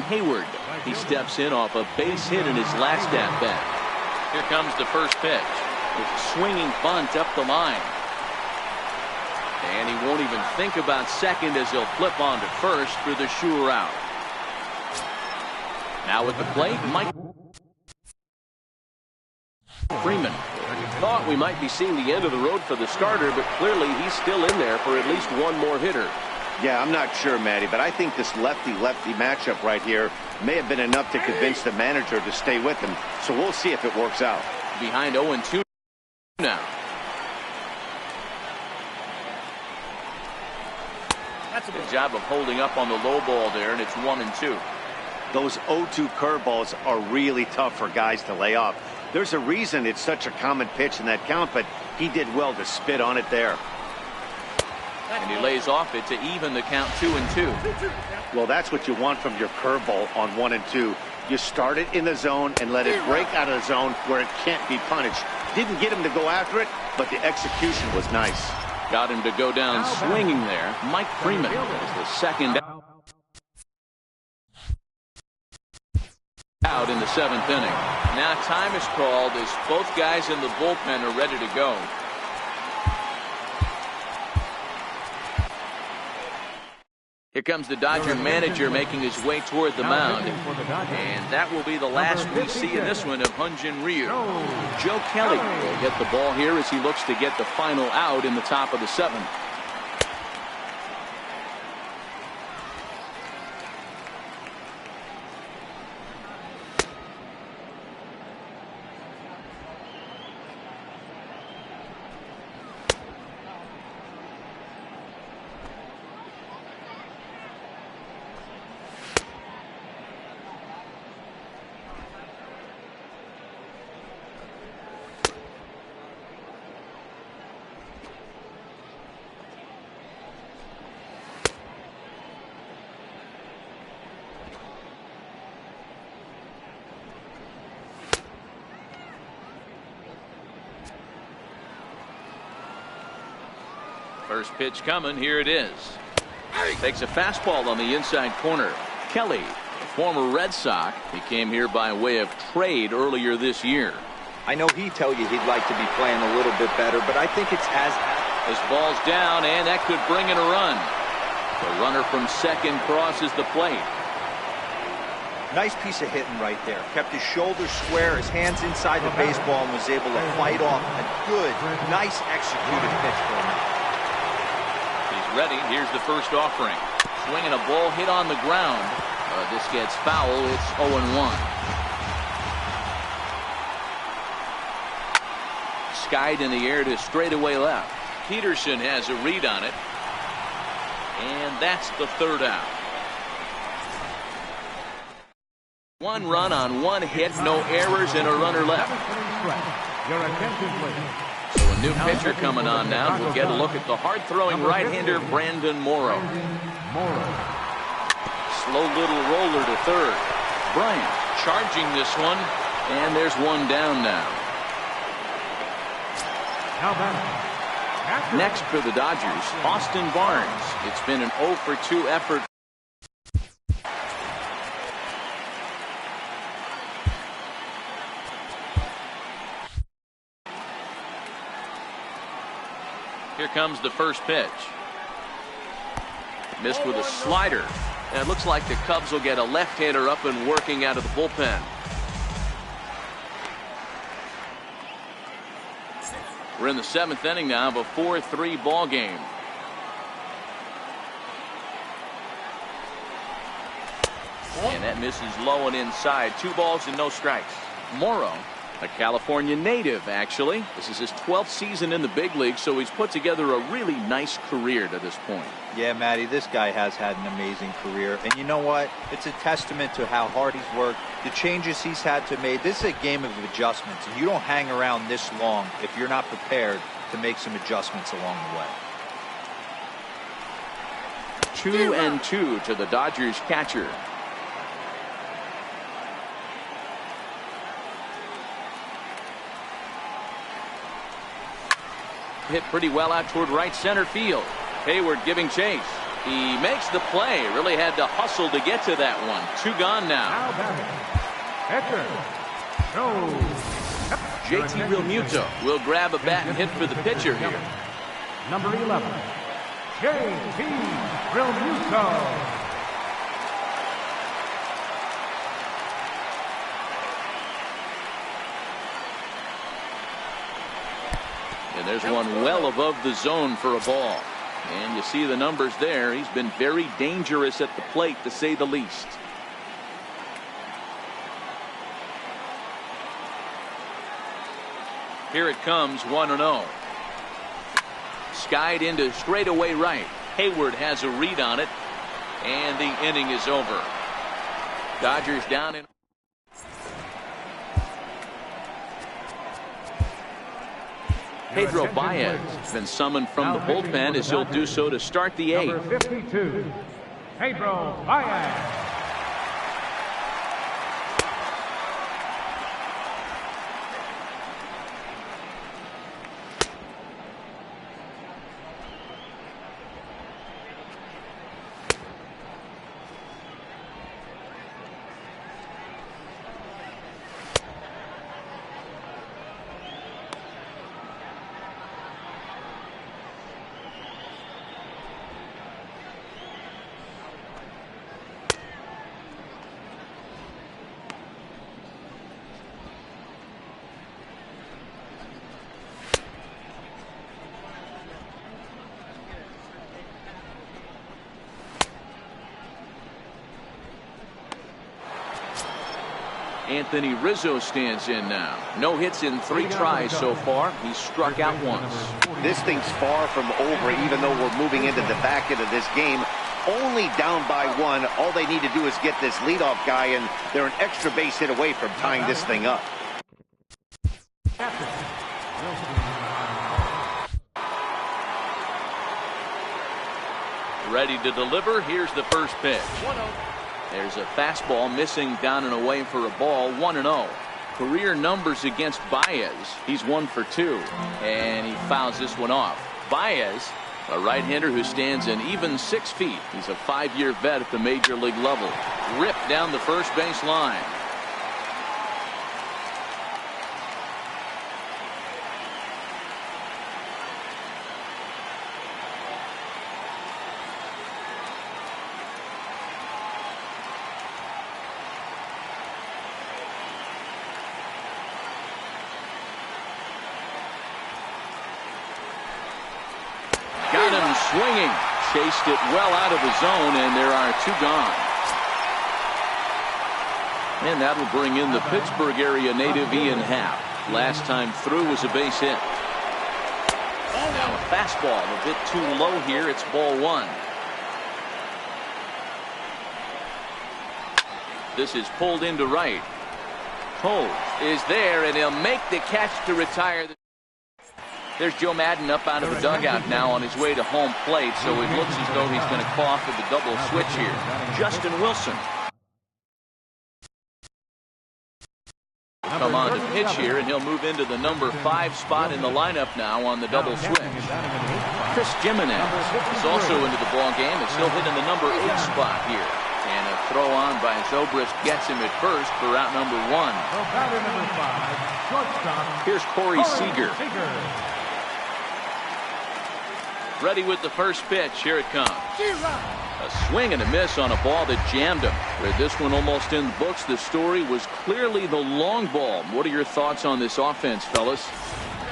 Speaker 1: Hayward. He steps in off a base hit in his last at bat. Here comes the first pitch. With a swinging bunt up the line. And he won't even think about second as he'll flip on to first for the sure out. Now at the plate, Mike Freeman. Thought we might be seeing the end of the road for the starter, but clearly he's still in there for at least one more hitter.
Speaker 3: Yeah, I'm not sure, Matty, but I think this lefty-lefty matchup right here may have been enough to convince the manager to stay with him. So we'll see if it works out.
Speaker 1: Behind 0-2 now. That's a good job of holding up on the low ball there, and it's 1-2.
Speaker 3: Those 0-2 curveballs are really tough for guys to lay off. There's a reason it's such a common pitch in that count, but he did well to spit on it there.
Speaker 1: And he lays off it to even the count 2-2.
Speaker 3: Well, that's what you want from your curveball on 1-2. You start it in the zone and let it break out of the zone where it can't be punished. Didn't get him to go after it, but the execution was nice.
Speaker 1: Got him to go down swinging there. Mike Freeman is the second out in the 7th inning. Now time is called as both guys in the bullpen are ready to go. Here comes the Dodger manager making his way toward the mound. And that will be the last we see in this one of Hyun-Jin Ryu. Joe Kelly will get the ball here as he looks to get the final out in the top of the 7th. First pitch coming. Here it is. Takes a fastball on the inside corner. Kelly, a former Red Sox, he came here by way of trade earlier this year.
Speaker 5: I know he'd tell you he'd like to be playing a little bit better, but I think it's as...
Speaker 1: This ball's down, and that could bring in a run. The runner from second crosses the plate.
Speaker 5: Nice piece of hitting right there. Kept his shoulders square, his hands inside the baseball, and was able to fight off a good, nice executed pitch for him.
Speaker 1: He's ready. Here's the first offering. Swinging a ball hit on the ground. This gets foul. It's 0-1. Skied in the air to straightaway left. Peterson has a read on it. And that's the third out. One run on one hit, no errors, and a runner left.
Speaker 4: Your attention, please.
Speaker 1: So a new pitcher coming on now. We'll get a look at the hard-throwing right-hander Brandon Morrow. Slow little roller to third. Bryant charging this one, and there's one down now. Next for the Dodgers, Austin Barnes. It's been an 0-for-2 effort. Here comes the first pitch. Missed with a slider. And it looks like the Cubs will get a left-hander up and working out of the bullpen. We're in the 7th inning now of a 4-3 ball game. And that misses low and inside. 2 balls and no strikes. Morrow, a California native, actually. This is his 12th season in the big league, so he's put together a really nice career to this point.
Speaker 5: Yeah, Matty, this guy has had an amazing career. And you know what? It's a testament to how hard he's worked, the changes he's had to make. This is a game of adjustments, and you don't hang around this long if you're not prepared to make some adjustments along the way.
Speaker 1: 2-2 to the Dodgers catcher. Hit pretty well out toward right center field. Hayward giving chase. He makes the play. Really had to hustle to get to that one. 2 gone now. JT Realmuto will grab a bat and hit for the pitcher here.
Speaker 4: Number 11, JT Realmuto.
Speaker 1: And there's one well above the zone for a ball. And you see the numbers there. He's been very dangerous at the plate, to say the least. Here it comes, 1-0. Skied into straightaway right. Hayward has a read on it. And the inning is over. Dodgers down in. Pedro Baez has been summoned from the bullpen, as he'll do so to start the 8th.
Speaker 4: Number 52, Pedro Baez.
Speaker 1: Anthony Rizzo stands in now. No hits in 3 tries so far. He's struck out once.
Speaker 3: This thing's far from over, even though we're moving into the back end of this game. Only down by 1. All they need to do is get this leadoff guy, and they're an extra base hit away from tying this thing up.
Speaker 1: Ready to deliver. Here's the first pitch. There's a fastball missing down and away for a ball. 1-0. Career numbers against Baez. He's 1 for 2. And he fouls this one off. Baez A right-hander who stands an even 6 feet. He's a 5-year vet at the major league level. Ripped down the first base line. Got him swinging. Chased it well out of the zone, and there are 2 gone. And that'll bring in the Pittsburgh area native Ian Happ. Last time through was a base hit. Now a fastball a bit too low here. It's ball 1. This is pulled into right. Cole is there, and he'll make the catch to retire. There's Joe Madden up out of the dugout now on his way to home plate, so it looks as though he's going to call for the double switch here. Justin Wilson will come on to pitch here, and he'll move into the number 5 spot in the lineup now on the double switch. Chris Jimenez is also into the ball game, as he'll hit in the number 8 spot here. And a throw on by Zobrist gets him at first for out number 1. Here's Corey Seager. Ready with the first pitch. Here it comes. A swing and a miss on a ball that jammed him. With this one almost in the books, the story was clearly the long ball. What are your thoughts on this offense, fellas?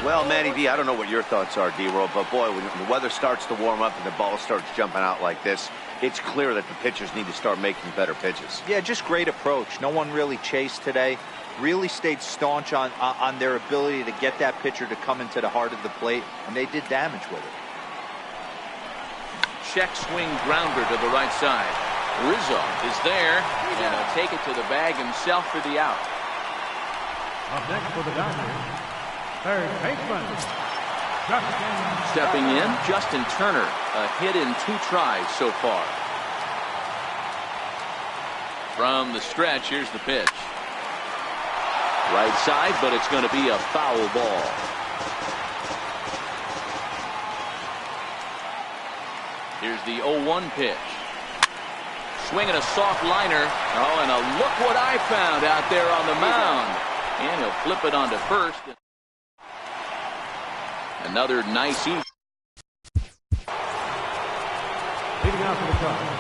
Speaker 3: Well, Manny V, I don't know what your thoughts are, D-Roll, but boy, when the weather starts to warm up and the ball starts jumping out like this, it's clear that the pitchers need to start making better pitches.
Speaker 5: Yeah, just great approach. No one really chased today. Really stayed staunch on their ability to get that pitcher to come into the heart of the plate, and they did damage with it.
Speaker 1: Check swing grounder to the right side. Rizzo is there, and he'll take it to the bag himself for the out.
Speaker 4: Up next for the Dodgers, third baseman,
Speaker 1: Stepping in, Justin Turner. A hit in 2 tries so far. From the stretch, here's the pitch. Right side, but it's going to be a foul ball. Here's the 0-1 pitch. Swinging a soft liner. Oh, and a look what I found out there on the mound. And he'll flip it onto first. Another nice
Speaker 4: leading out for the Cubs.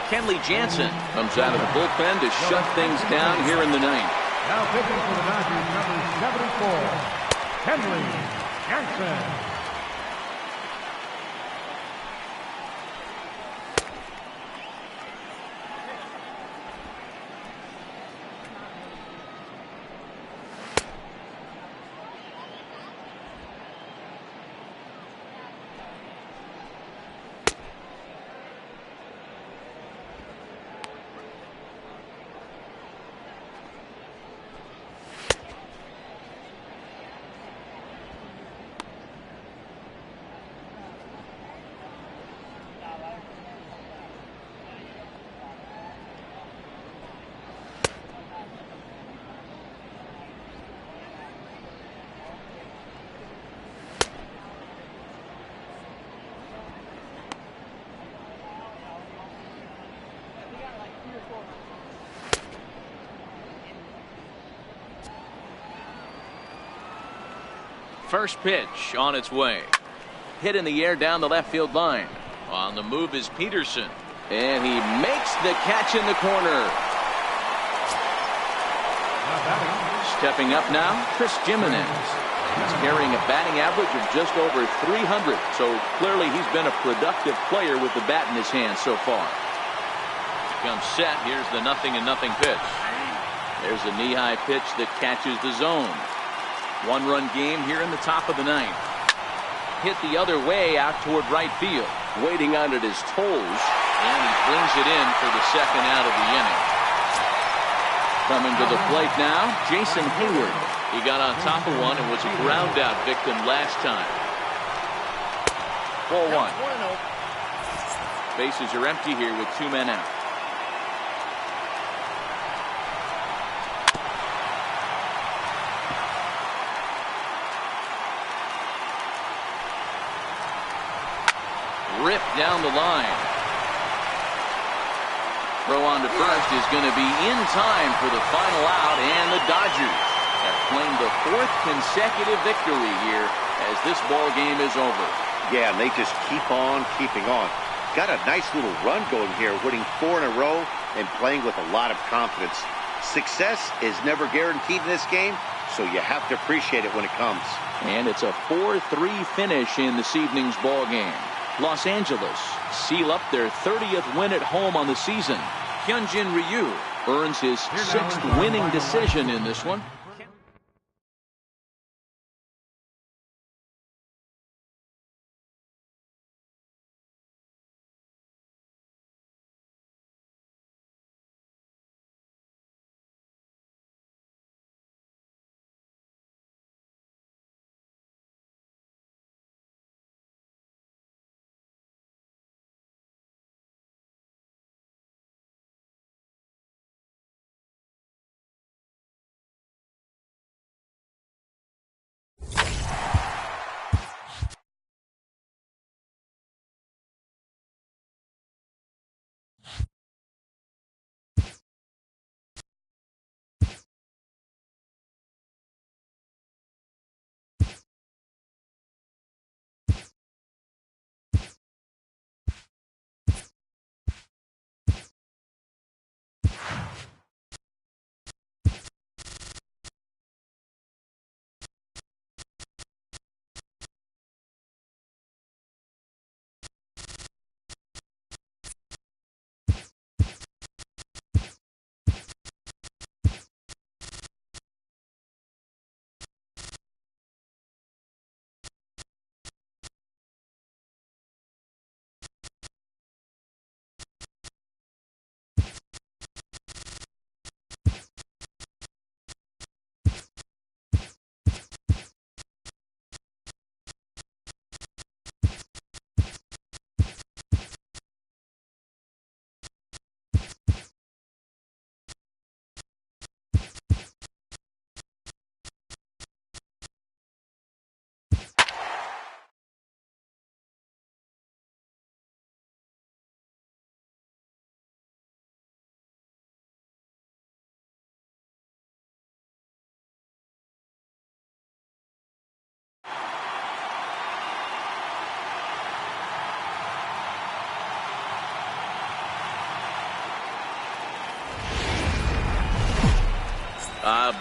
Speaker 1: Kenley Jansen comes out of the bullpen to shut things down here in the 9th.
Speaker 4: Now pitching for the Dodgers, number 74, Kenley Jansen.
Speaker 1: First pitch on its way. Hit in the air down the left field line. On the move is Peterson. And he makes the catch in the corner. Stepping up now, Chris Jimenez. He's carrying a batting average of just over 300. So clearly he's been a productive player with the bat in his hand so far. Comes set. Here's the 0-0 pitch. There's a knee-high pitch that catches the zone. 1-run game here in the top of the 9th. Hit the other way out toward right field. Waiting on it is Toles, and he brings it in for the second out of the inning. Coming to the plate now, Jason Hayward. He got on top of one and was a ground out victim last time. 4-1. Bases are empty here with 2 men out. ripped down the line. Throw on to first is going to be in time for the final out, and the Dodgers have claimed the 4th consecutive victory here as this ball game is over.
Speaker 3: Yeah, and they just keep on keeping on. Got a nice little run going here, winning 4 in a row and playing with a lot of confidence. Success is never guaranteed in this game, so you have to appreciate it when it comes.
Speaker 1: And it's a 4-3 finish in this evening's ball game. Los Angeles seal up their 30th win at home on the season. Hyun-Jin Ryu earns his 6th winning decision in this one.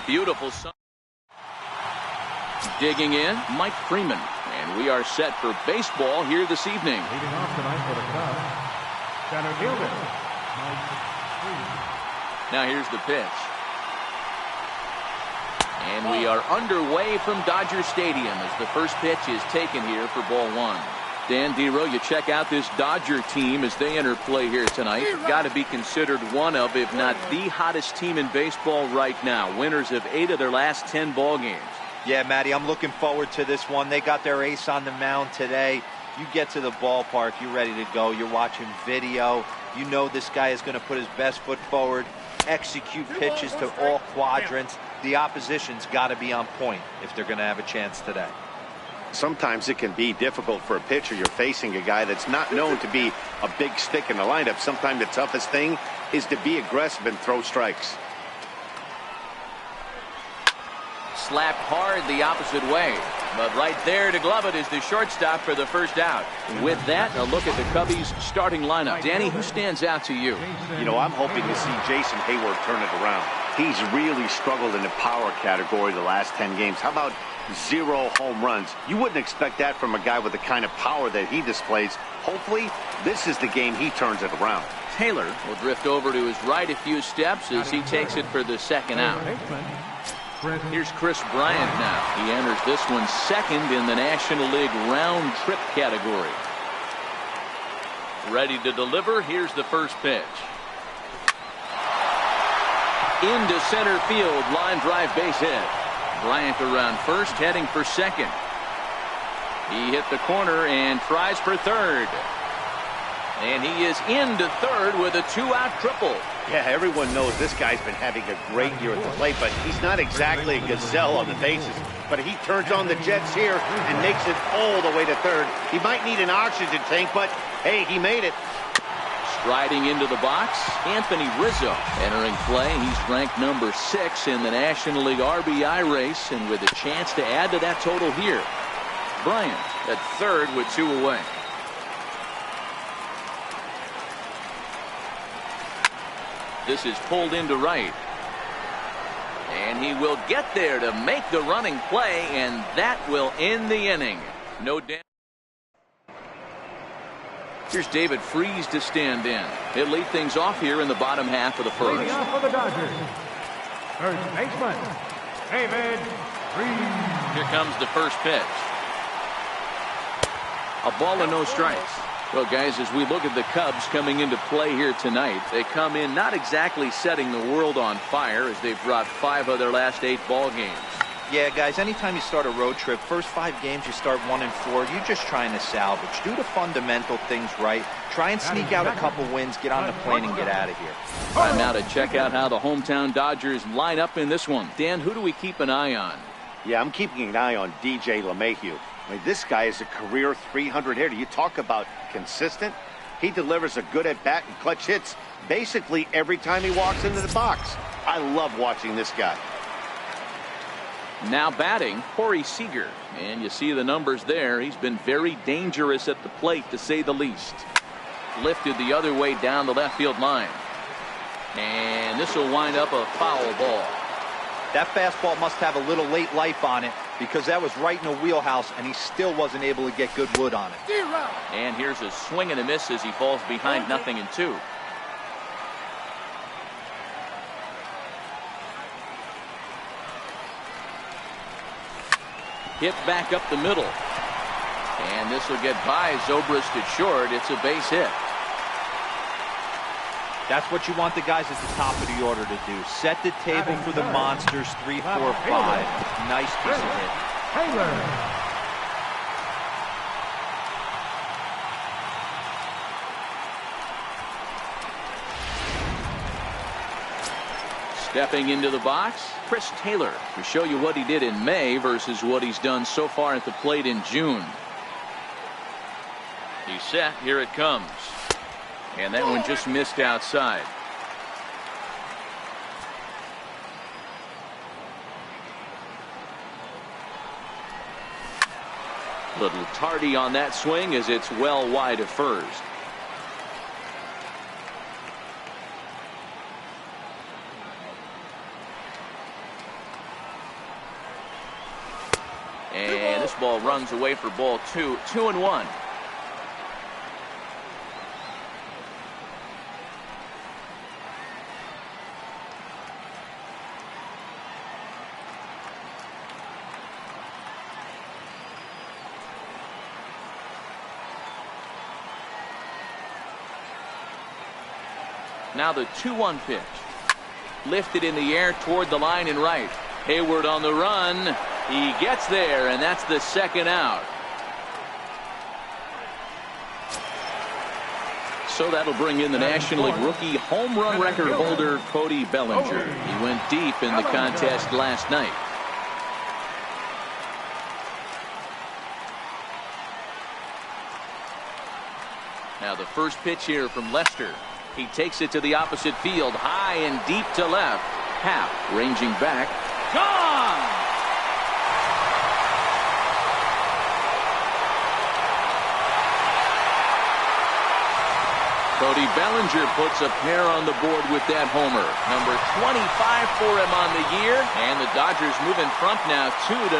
Speaker 1: Beautiful sun. Digging in, Mike Freeman. And we are set for baseball here this evening.
Speaker 4: Leading off tonight for the Cubs, center fielder, Mike Freeman.
Speaker 1: Now here's the pitch. And we are underway from Dodger Stadium as the first pitch is taken here for ball 1. Dan Dero, you check out this Dodger team as they enter play here tonight. Got to be considered one of, if not the hottest team in baseball right now. Winners of 8 of their last 10 ball games.
Speaker 5: Yeah, Matty, I'm looking forward to this one. They got their ace on the mound today. You get to the ballpark, you're ready to go. You're watching video. You know this guy is going to put his best foot forward, execute pitches to all quadrants. The opposition's got to be on point if they're going to have a chance today.
Speaker 3: Sometimes it can be difficult for a pitcher. You're facing a guy that's not known to be a big stick in the lineup. Sometimes the toughest thing is to be aggressive and throw strikes.
Speaker 1: Slapped hard the opposite way. But right there to glove it is the shortstop for the first out. With that, a look at the Cubbies starting lineup. Danny, who stands out to you?
Speaker 3: You know, I'm hoping to see Jason Hayward turn it around. He's really struggled in the power category the last 10 games. How about 0 home runs? You wouldn't expect that from a guy with the kind of power that he displays. Hopefully, this is the game he turns it around.
Speaker 1: Taylor will drift over to his right a few steps as he takes it for the second out. Here's Chris Bryant now. He enters this one second in the National League round trip category. Ready to deliver. Here's the first pitch. Into center field, line drive base hit. Bryant around first, heading for second. He hit the corner and tries for third. And he is into third with a 2-out triple.
Speaker 3: Yeah, everyone knows this guy's been having a great year at the plate, but he's not exactly a gazelle on the bases. But he turns on the jets here and makes it all the way to third. He might need an oxygen tank, but hey, he made it.
Speaker 1: Striding into the box, Anthony Rizzo entering play. He's ranked number 6 in the National League RBI race, and with a chance to add to that total here. Bryant at third with 2 away. This is pulled into right. And he will get there to make the running play, and that will end the inning. No damage. Here's David Freese to stand in. He'll lead things off here in the bottom half of the first.
Speaker 4: Leading off for the Dodgers, first baseman, David Freese.
Speaker 1: Here comes the first pitch. A ball and no strikes. Well, guys, as we look at the Cubs coming into play here tonight, they come in not exactly setting the world on fire, as they've brought 5 of their last 8 ball games.
Speaker 5: Yeah, guys, anytime you start a road trip, first 5 games you start 1-4, you're just trying to salvage. Do the fundamental things right. Try and sneak out a couple wins, get on the plane, and get out of here.
Speaker 1: Time now to check out how the hometown Dodgers line up in this one. Dan, who do we keep an eye on?
Speaker 3: Yeah, I'm keeping an eye on DJ Lemahieu. I mean, this guy is a career 300 hitter. You talk about consistent. He delivers a good at-bat and clutch hits basically every time he walks into the box. I love watching this guy.
Speaker 1: Now batting, Seager. And you see the numbers there. He's been very dangerous at the plate, to say the least. Lifted the other way down the left field line. And this will wind up a foul ball.
Speaker 5: That fastball must have a little late life on it, because that was right in the wheelhouse, and he still wasn't able to get good wood on it.
Speaker 1: And here's a swing and a miss as he falls behind 0-2. Hit back up the middle. And this will get by Zobrist at short. It's a base hit.
Speaker 5: That's what you want the guys at the top of the order to do. Set the table for the monsters 3, 4, 5. Nice piece of hit.
Speaker 4: Taylor.
Speaker 1: Stepping into the box, Chris Taylor, to show you what he did in May versus what he's done so far at the plate in June. He's set. Here it comes. And that one just missed outside. Little tardy on that swing as it's well wide of first. And this ball runs away for ball 2. 2-1. Now the 2-1 pitch. Lifted in the air toward the line and right. Hayward on the run. He gets there, and that's the second out. So that'll bring in the National League rookie home run record holder Cody Bellinger. He went deep in the contest last night. Now the first pitch here from Lester. He takes it to the opposite field, high and deep to left. Happ ranging back. Gone! Cody Bellinger puts a pair on the board with that homer. Number 25 for him on the year, and the Dodgers move in front now 2-0.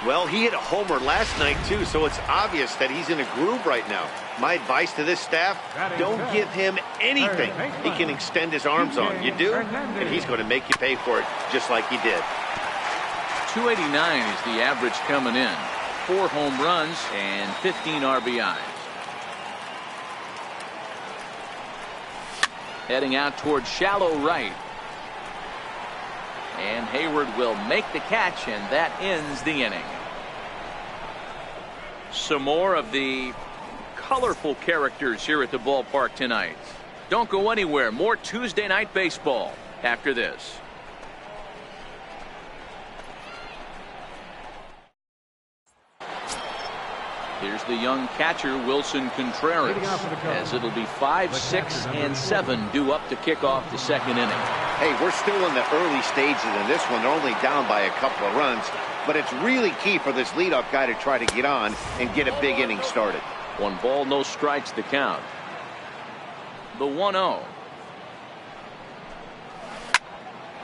Speaker 3: Well, he hit a homer last night, too, so it's obvious that he's in a groove right now. My advice to this staff, don't give him anything he can extend his arms on. You do, and he's going to make you pay for it just like he did.
Speaker 1: 289 is the average coming in. 4 home runs and 15 RBIs. Heading out toward shallow right. And Hayward will make the catch, and that ends the inning. Some more of the colorful characters here at the ballpark tonight. Don't go anywhere. More Tuesday Night Baseball after this. Here's the young catcher, Willson Contreras, as it'll be 5, 6, and 7 due up to kick off the second inning.
Speaker 3: Hey, we're still in the early stages in this one. They're only down by a couple of runs, but it's really key for this leadoff guy to try to get on and get a big inning started.
Speaker 1: 1 ball, no strikes the count. The 1-0.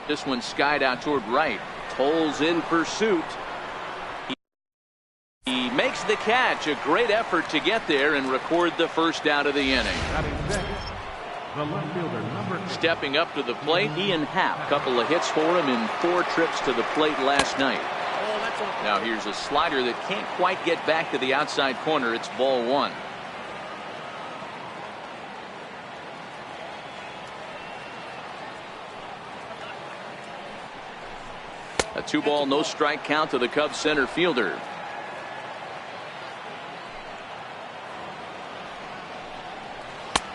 Speaker 1: This one skied out toward right. Tolles in pursuit. He makes the catch. A great effort to get there and record the first out of the inning. Stepping up to the plate, Ian Happ. Couple of hits for him in 4 trips to the plate last night. Now here's a slider that can't quite get back to the outside corner. It's ball 1. A 2-ball, no strike count to the Cubs center fielder.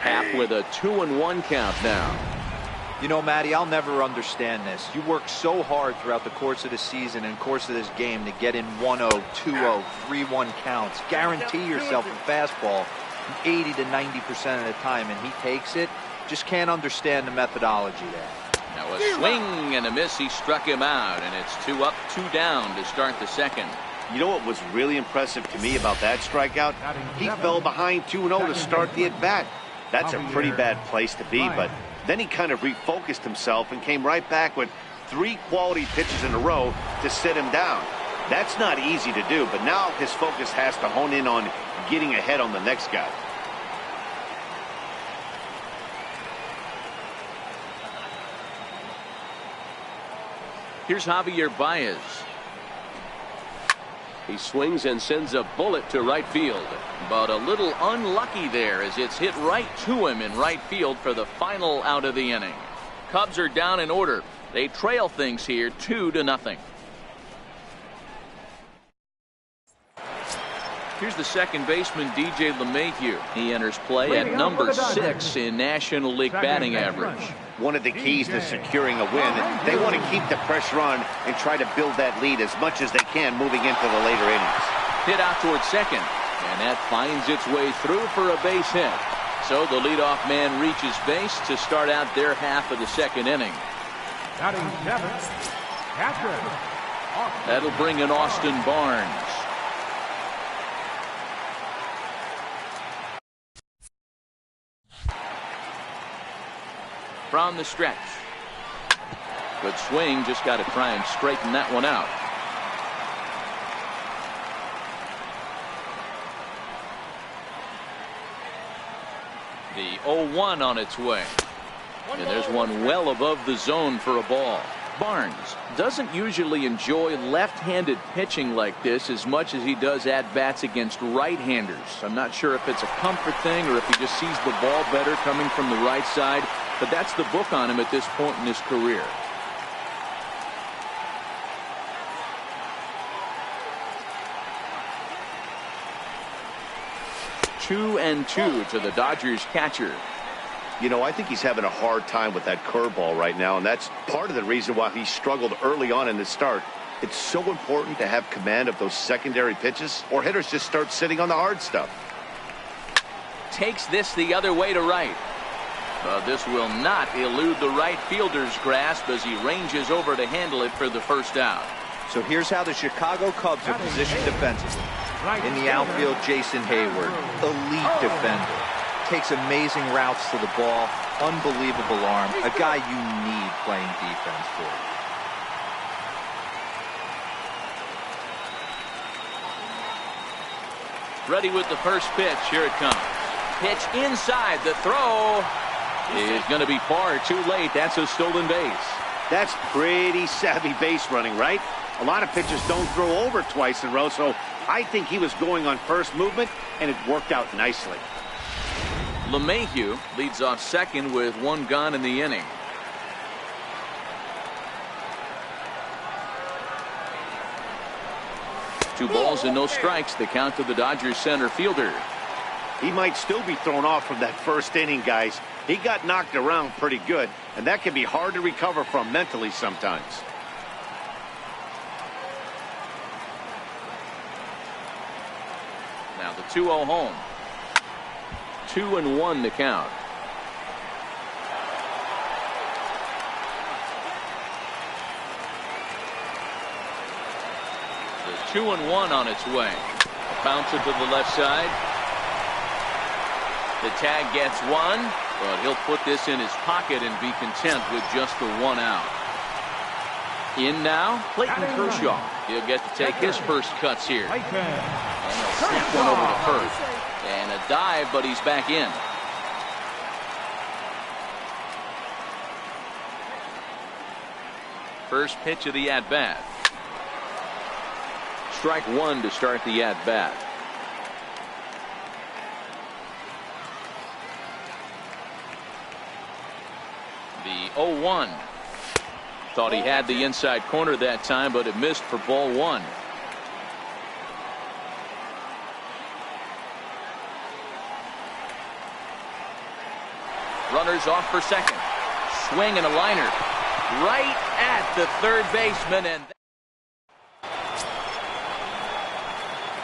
Speaker 1: Happ with a 2-1 count now.
Speaker 5: You know, Matty, I'll never understand this. You work so hard throughout the course of the season and course of this game to get in 1-0, 2-0, 3-1 counts. Guarantee yourself a fastball 80 to 90% of the time, and he takes it. Just can't understand the methodology there.
Speaker 1: Now a swing and a miss. He struck him out, and it's 2 up, 2 down to start the second.
Speaker 3: You know what was really impressive to me about that strikeout? He fell behind 2-0 to start the at-bat. That's a pretty bad place to be, but then he kind of refocused himself and came right back with 3 quality pitches in a row to sit him down. That's not easy to do, but now his focus has to hone in on getting ahead on the next guy.
Speaker 1: Here's Javier Baez. He swings and sends a bullet to right field, but a little unlucky there as it's hit right to him in right field for the final out of the inning. Cubs are down in order. They trail things here 2-0. Here's the second baseman, DJ Lemahieu. He enters play at number 6 in National League batting average.
Speaker 3: One of the keys to securing a win, they want to keep the pressure on and try to build that lead as much as they can moving into the later innings.
Speaker 1: Hit out toward second, and that finds its way through for a base hit. So the leadoff man reaches base to start out their half of the second inning. That'll bring in Austin Barnes. From the stretch. Good swing, just got to try and straighten that one out. The 0-1 on its way. And there's one well above the zone for a ball. Barnes doesn't usually enjoy left-handed pitching like this as much as he does at-bats against right-handers. I'm not sure if it's a comfort thing or if he just sees the ball better coming from the right side, but that's the book on him at this point in his career. Two and 2 to the Dodgers catcher.
Speaker 3: You know, I think he's having a hard time with that curveball right now, and that's part of the reason why he struggled early on in the start. It's so important to have command of those secondary pitches, or hitters just start sitting on the hard stuff.
Speaker 1: Takes this the other way to right. But this will not elude the right fielder's grasp as he ranges over to handle it for the first out.
Speaker 5: So here's how the Chicago Cubs are positioned defensively. In the outfield, Jason Hayward, elite defender. Takes amazing routes to the ball, unbelievable arm, a guy you need playing defense for.
Speaker 1: Ready with the first pitch. Here it comes. Pitch inside. The throw is going to be far too late. That's a stolen base.
Speaker 3: That's pretty savvy base running, right? A lot of pitchers don't throw over twice in a row, so I think he was going on first movement, and it worked out nicely.
Speaker 1: Lemahieu leads off second with 1 gone in the inning. Two balls and no strikes. The count to the Dodgers center fielder.
Speaker 3: He might still be thrown off from that first inning, guys. He got knocked around pretty good, and that can be hard to recover from mentally sometimes.
Speaker 1: Now the 2-0 home. 2-1 to count. The 2-1 on its way. Bouncer to the left side. The tag gets one, but he'll put this in his pocket and be content with just the 1 out. In now, Clayton Kershaw. He'll get to take his first cuts here. And he'll snap one over to first. And a dive, but he's back in. First pitch of the at-bat. Strike one to start the at-bat. The 0-1. Thought he had the inside corner that time, but it missed for ball one. Runners off for second. Swing and a liner. Right at the third baseman. And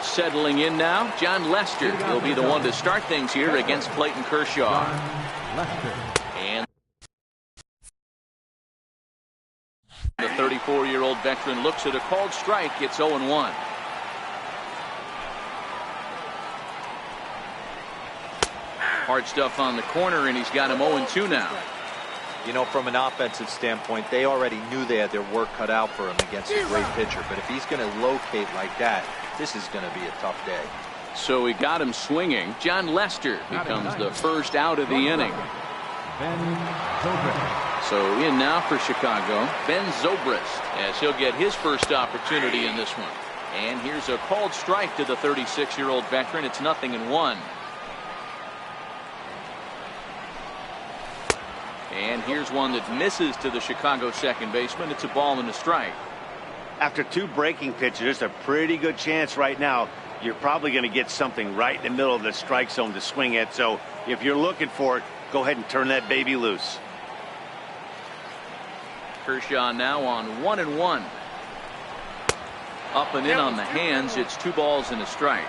Speaker 1: settling in now, John Lester will be the one to start things here against Clayton Kershaw. And the 34-year-old veteran looks at a called strike. It's 0-1. Hard stuff on the corner, and he's got him 0-2 now.
Speaker 5: You know, from an offensive standpoint, they already knew they had their work cut out for him against a great pitcher. But if he's going to locate like that, this is going to be a tough day.
Speaker 1: So he got him swinging. John Lester becomes the first out of the inning. So in now for Chicago, Ben Zobrist, as he'll get his first opportunity in this one. And here's a called strike to the 36-year-old veteran. It's 0-1. And here's one that misses to the Chicago second baseman. It's a ball and a strike.
Speaker 3: After two breaking pitches, there's a pretty good chance right now you're probably going to get something right in the middle of the strike zone to swing at. So if you're looking for it, go ahead and turn that baby loose.
Speaker 1: Kershaw now on 1-1. Up and in on the hands. It's 2 balls and a strike.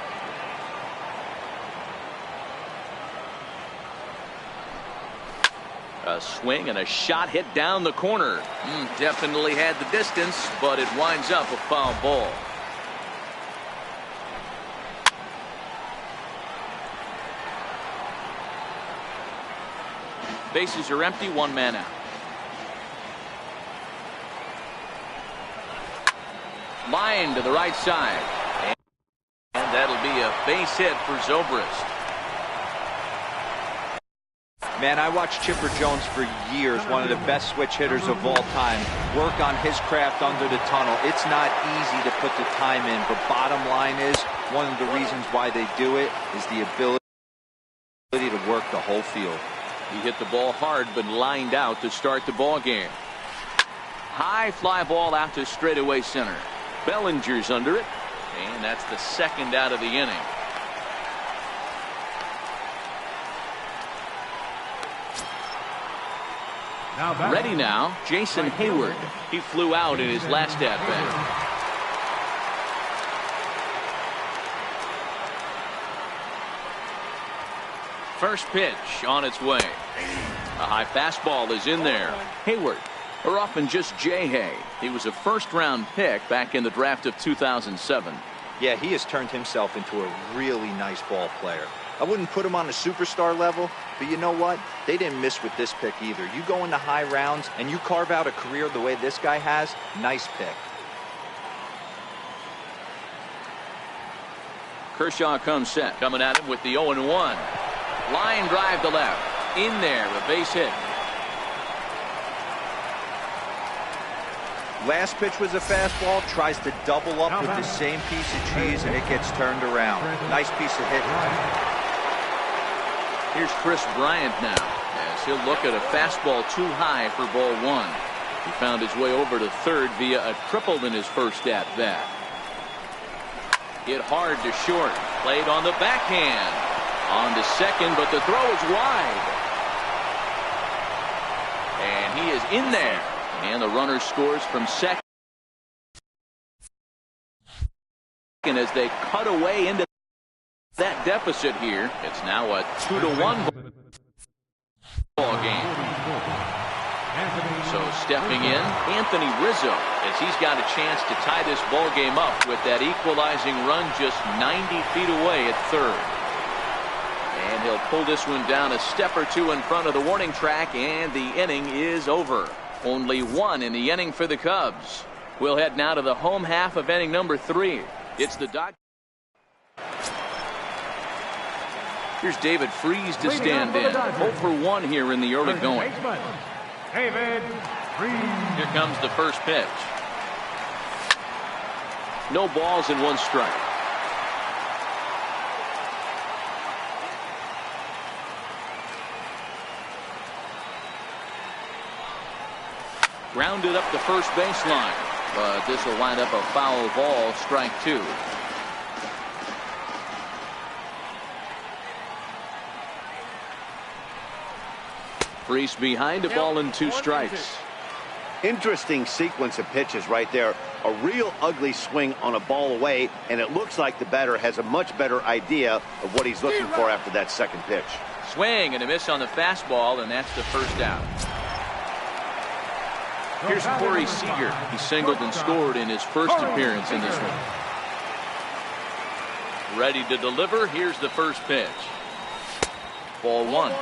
Speaker 1: A swing and a shot hit down the corner. Definitely had the distance, but it winds up a foul ball. Bases are empty, 1 man out. Line to the right side. And that'll be a base hit for Zobrist.
Speaker 5: Man, I watched Chipper Jones for years, one of the best switch hitters of all time. Work on his craft under the tunnel. It's not easy to put the time in, but bottom line is, one of the reasons why they do it is the ability to work the whole field.
Speaker 1: He hit the ball hard, but lined out to start the ball game. High fly ball out to straightaway center. Bellinger's under it, and that's the second out of the inning. Ready now, Jason Hayward. He flew out in his last at-bat. First pitch on its way. A high fastball is in there. Hayward, or often just J-Hay. He was a first-round pick back in the draft of 2007.
Speaker 5: Yeah, he has turned himself into a really nice ball player. I wouldn't put him on a superstar level, but you know what? They didn't miss with this pick either. You go into high rounds and you carve out a career the way this guy has, nice pick.
Speaker 1: Kershaw comes set, coming at him with the 0-1. Line drive to left. In there, a base hit.
Speaker 5: Last pitch was a fastball, tries to double up with the same piece of cheese, and it gets turned around. Nice piece of hitting.
Speaker 1: Here's Chris Bryant now, as he'll look at a fastball too high for ball 1. He found his way over to third via a triple in his first at-bat. Hit hard to short, played on the backhand. On to second, but the throw is wide. And he is in there. And the runner scores from second as they cut away into that deficit here. It's now a 2-1 ball game. So stepping in, Anthony Rizzo, as he's got a chance to tie this ball game up with that equalizing run just 90 feet away at third. And he'll pull this one down a step or two in front of the warning track, and the inning is over. Only one in the inning for the Cubs. We'll head now to the home half of inning number 3. It's the Dodgers. Here's David Freese to stand in. 0 for 1 here in the early going.
Speaker 4: David Freese.
Speaker 1: Here comes the first pitch. No balls and 1 strike. Grounded up the first baseline, but this will wind up a foul ball, strike 2. Freese behind, a ball and 2 strikes.
Speaker 3: Interesting sequence of pitches right there. A real ugly swing on a ball away, and it looks like the batter has a much better idea of what he's looking for after that second pitch.
Speaker 1: Swing and a miss on the fastball, and that's the first out. Here's Corey Seager. He singled and scored in his first appearance in this one. Ready to deliver. Here's the first pitch. Ball 1.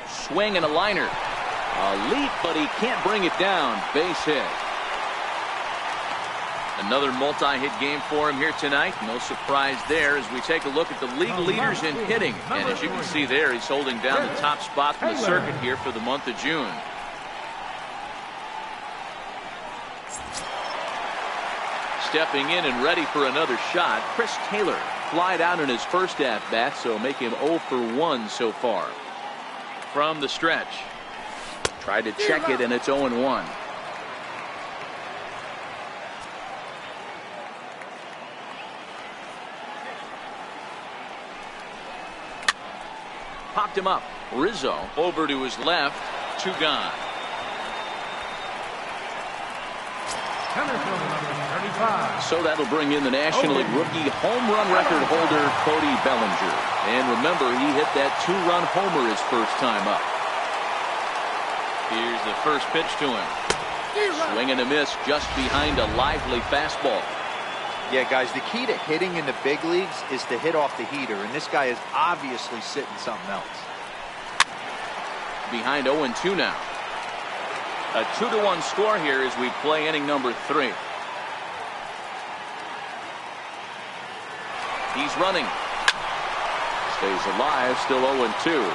Speaker 1: Swing and a liner. A leap, but he can't bring it down. Base hit. Another multi-hit game for him here tonight. No surprise there as we take a look at the league leaders in hitting. And as you can see there, he's holding down the top spot in the circuit here for the month of June. Stepping in and ready for another shot, Chris Taylor. Flied out in his first at-bat, so make him 0 for 1 so far. From the stretch. Tried to check it, and it's 0-1. Popped him up. Rizzo over to his left. 2 gone. So that'll bring in the National League rookie home run record holder Cody Bellinger. And remember, he hit that 2-run homer his first time up. Here's the first pitch to him. Swing and a miss just behind a lively fastball.
Speaker 5: Yeah, guys, the key to hitting in the big leagues is to hit off the heater, and this guy is obviously sitting something else.
Speaker 1: Behind 0-2 now. A 2-1 score here as we play inning number 3. He's running. Stays alive, still 0-2.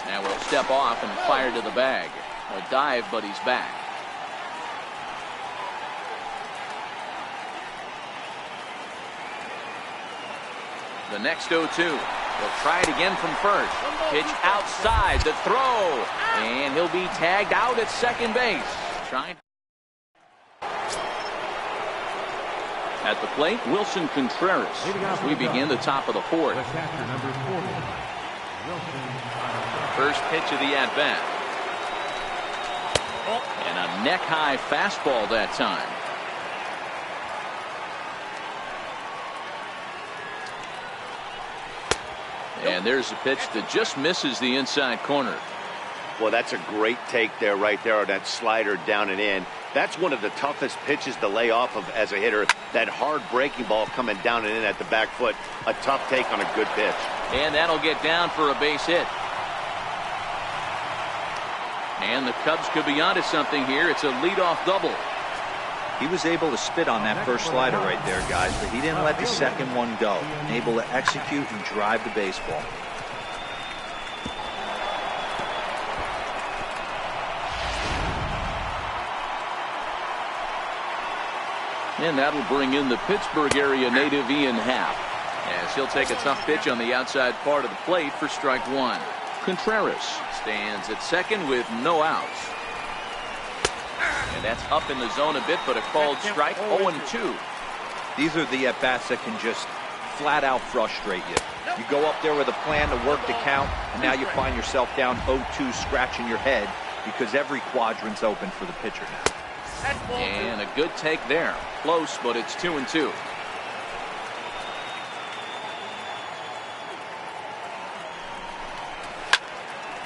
Speaker 1: Now we'll step off and fire to the bag. A dive, but he's back. The next 0-2. He'll try it again from first. Pitch outside, the throw. And he'll be tagged out at second base. Trying. At the plate, Willson Contreras. We begin the top of the 4th. First pitch of the at-bat. And a neck-high fastball that time. And there's a pitch that just misses the inside corner.
Speaker 3: Well, that's a great take there, right there, on that slider down and in. That's one of the toughest pitches to lay off of as a hitter. That hard breaking ball coming down and in at the back foot. A tough take on a good pitch.
Speaker 1: And that'll get down for a base hit. And the Cubs could be onto something here. It's a leadoff double.
Speaker 5: He was able to spit on that first slider right there, guys, but he didn't let the second one go. Able to execute and drive the baseball.
Speaker 1: And that'll bring in the Pittsburgh area native Ian Happ. As he'll take a tough pitch on the outside part of the plate for strike one. Contreras stands at second with no outs. And that's up in the zone a bit, but a called strike. 0-2.
Speaker 5: These are the at-bats that can just flat out frustrate you. You go up there with a plan to work the count, and now you find yourself down 0-2, scratching your head because every quadrant's open for the pitcher now.
Speaker 1: And a good take there. Close, but it's 2-2.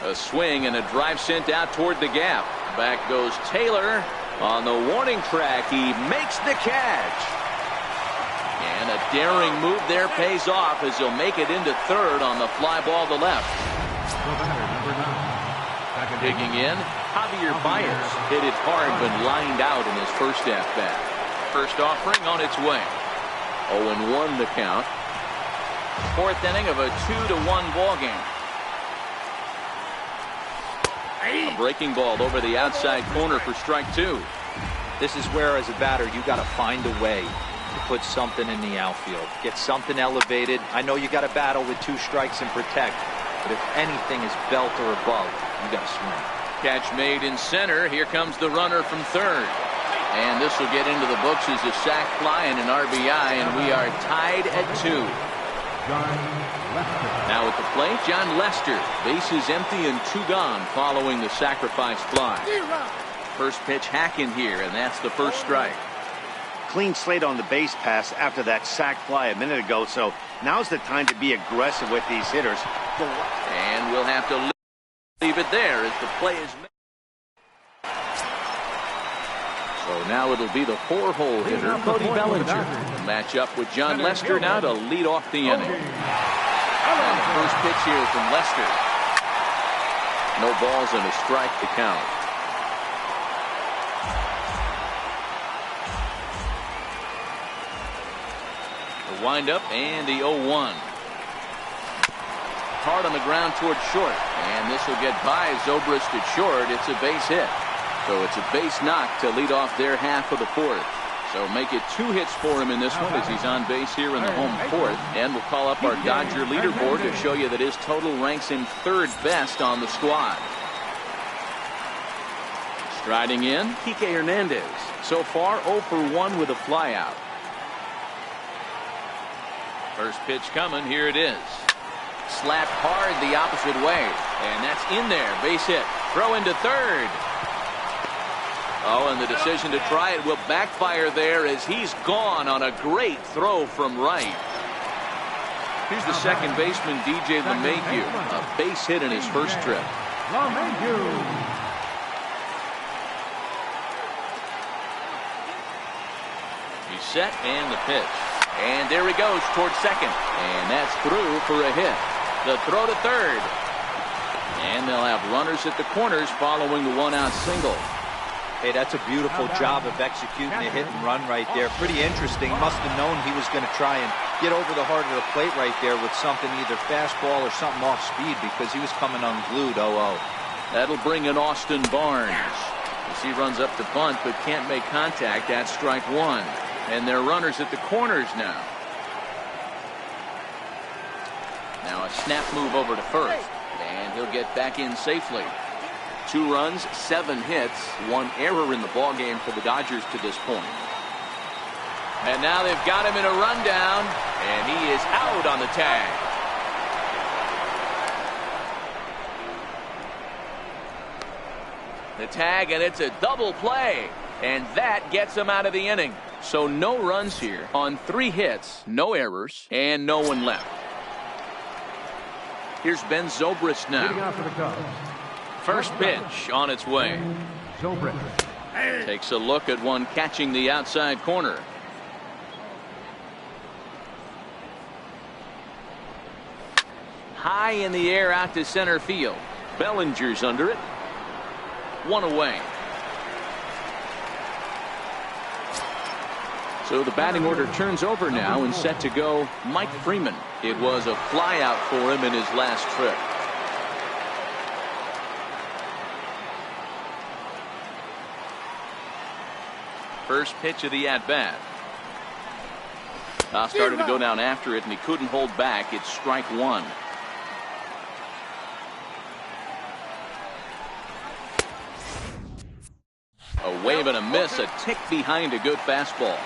Speaker 1: A swing and a drive sent out toward the gap. Back goes Taylor on the warning track. He makes the catch. And a daring move there pays off as he'll make it into third on the fly ball to left. Digging in, Javier Baez hit it hard but lined out in his first at-bat. First offering on its way. 0-1 the count. Fourth inning of a 2-1 ball game. A breaking ball over the outside corner for strike two.
Speaker 5: This is where, as a batter, you got to find a way to put something in the outfield. Get something elevated. I know you got to battle with 2 strikes and protect, but if anything is belt or above, you got to swing.
Speaker 1: Catch made in center. Here comes the runner from third. And this will get into the books as a sac fly and an RBI, and we are tied at 2. Now at the plate, John Lester. Bases empty and 2 gone following the sacrifice fly. First pitch hack in here, and that's the first strike.
Speaker 3: Clean slate on the base pass after that sac fly a minute ago, so now's the time to be aggressive with these hitters.
Speaker 1: And we'll have to leave it there as the play is made. So now it'll be the 4-hole hitter, Cody Bellinger. Match up with John Lester now to lead off the inning. And the first pitch here from Lester. No balls and a strike to count. The windup and the 0-1. Hard on the ground toward short. And this will get by Zobrist at short. It's a base hit. So it's a base knock to lead off their half of the fourth. So make it 2 hits for him in this one as he's on base here in the home fourth. And we'll call up our Dodger leaderboard to show you that his total ranks him 3rd best on the squad. Striding in, Kike Hernandez. So far 0 for 1 with a flyout. First pitch coming. Here it is. Slapped hard the opposite way. And that's in there. Base hit. Throw into third. Oh, and the decision to try it will backfire there as he's gone on a great throw from right. Here's the second baseman, DJ Lemahieu. A base hit in his first trip. He's set and the pitch. And there he goes towards second. And that's through for a hit. The throw to third. And they'll have runners at the corners following the 1-out single.
Speaker 5: Hey, that's a beautiful job of executing a hit and run right there. Pretty interesting. Must have known he was going to try and get over the heart of the plate right there with something, either fastball or something off speed, because he was coming unglued. 0-0.
Speaker 1: That'll bring in Austin Barnes as he runs up to bunt but can't make contact. That's strike one. And they're runners at the corners now. Now a snap move over to first. And he'll get back in safely. 2 runs, 7 hits, 1 error in the ballgame for the Dodgers to this point. And now they've got him in a rundown, and he is out on the tag. The tag, and it's a double play, and that gets him out of the inning. So no runs here on 3 hits, no errors, and no one left. Here's Ben Zobrist now. First pitch on its way. Takes a look at one catching the outside corner. High in the air out to center field. Bellinger's under it. 1 away. So the batting order turns over now and set to go Mike Freeman. It was a flyout for him in his last trip. First pitch of the at-bat. Started to go down after it, and he couldn't hold back. It's strike one. A wave and a miss, a tick behind a good fastball.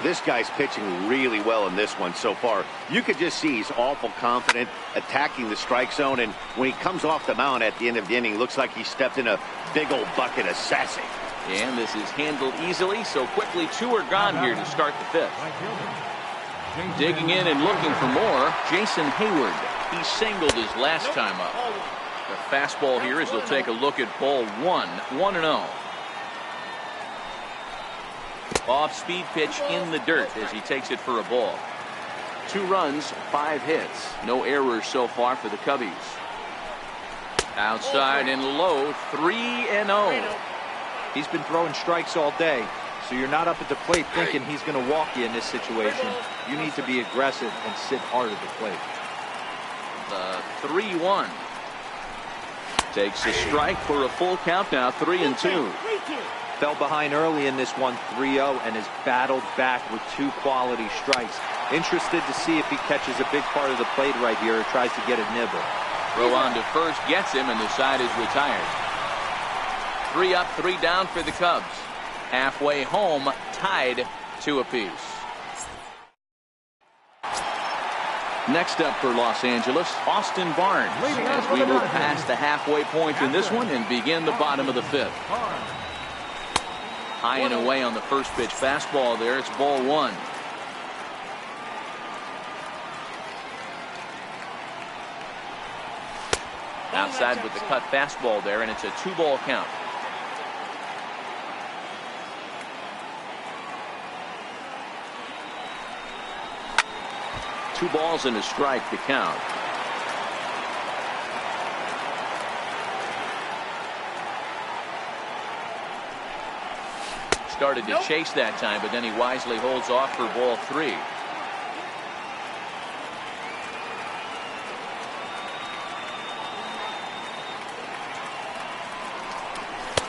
Speaker 3: This guy's pitching really well in this one so far. You could just see he's awful confident, attacking the strike zone, and when he comes off the mound at the end of the inning, looks like he stepped in a big old bucket of sassy.
Speaker 1: And this is handled easily, so quickly 2 are gone here to start the 5th. Digging in and looking for more, Jason Hayward. He singled his last time up. The fastball here as he'll take a look at ball 1, 1-0. Off-speed pitch in the dirt as he takes it for a ball. 2 runs, 5 hits. No errors so far for the Cubbies. Outside and low, 3-0.
Speaker 5: He's been throwing strikes all day, so you're not up at the plate thinking he's going to walk you in this situation. You need to be aggressive and sit hard at the plate.
Speaker 1: The 3-1. Takes a strike for a full count now, 3-2.
Speaker 5: Fell behind early in this one, 3-0, and has battled back with 2 quality strikes. Interested to see if he catches a big part of the plate right here or tries to get a nibble.
Speaker 1: Throw on to first, gets him, and the side is retired. 3 up, 3 down for the Cubs. Halfway home, tied 2 apiece. Next up for Los Angeles, Austin Barnes, as we move past the halfway point in this one and begin the bottom of the 5th. High and away on the first pitch fastball there. It's ball 1. Outside with the cut fastball there, and it's a 2-ball count. Two balls and a strike to count. Started to chase that time, but then he wisely holds off for ball 3.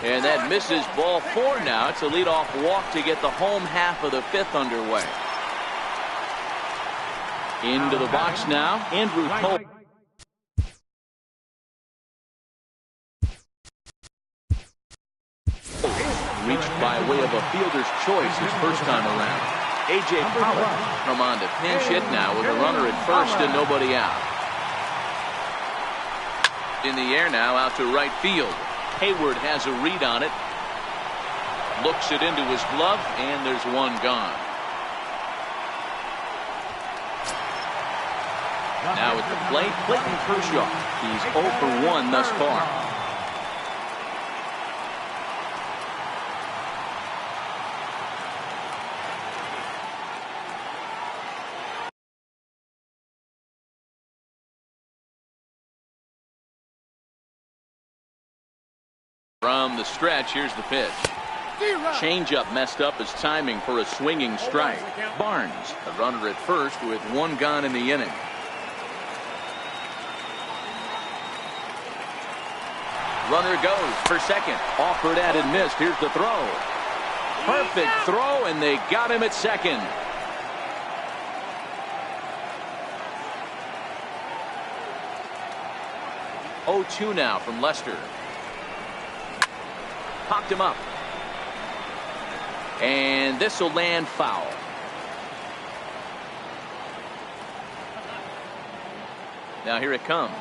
Speaker 1: And that misses ball 4 now. It's a leadoff walk to get the home half of the 5th underway. Into the box now, Andrew Cole. Reached by way of a fielder's choice his first time around. A.J. Pollock from on to pinch hit now with a runner at first and nobody out. In the air now out to right field. Hayward has a read on it. Looks it into his glove, and there's one gone. Now at the plate, Clayton Kershaw. He's 0 for 1 thus far. From the stretch, here's the pitch. Changeup messed up his timing for a swinging strike. Barnes, a runner at first with 1 gone in the inning. Runner goes for second. Offered at and missed. Here's the throw. Perfect throw, and they got him at second. Oh-2 now from Lester. Popped him up. And this will land foul. Now here it comes.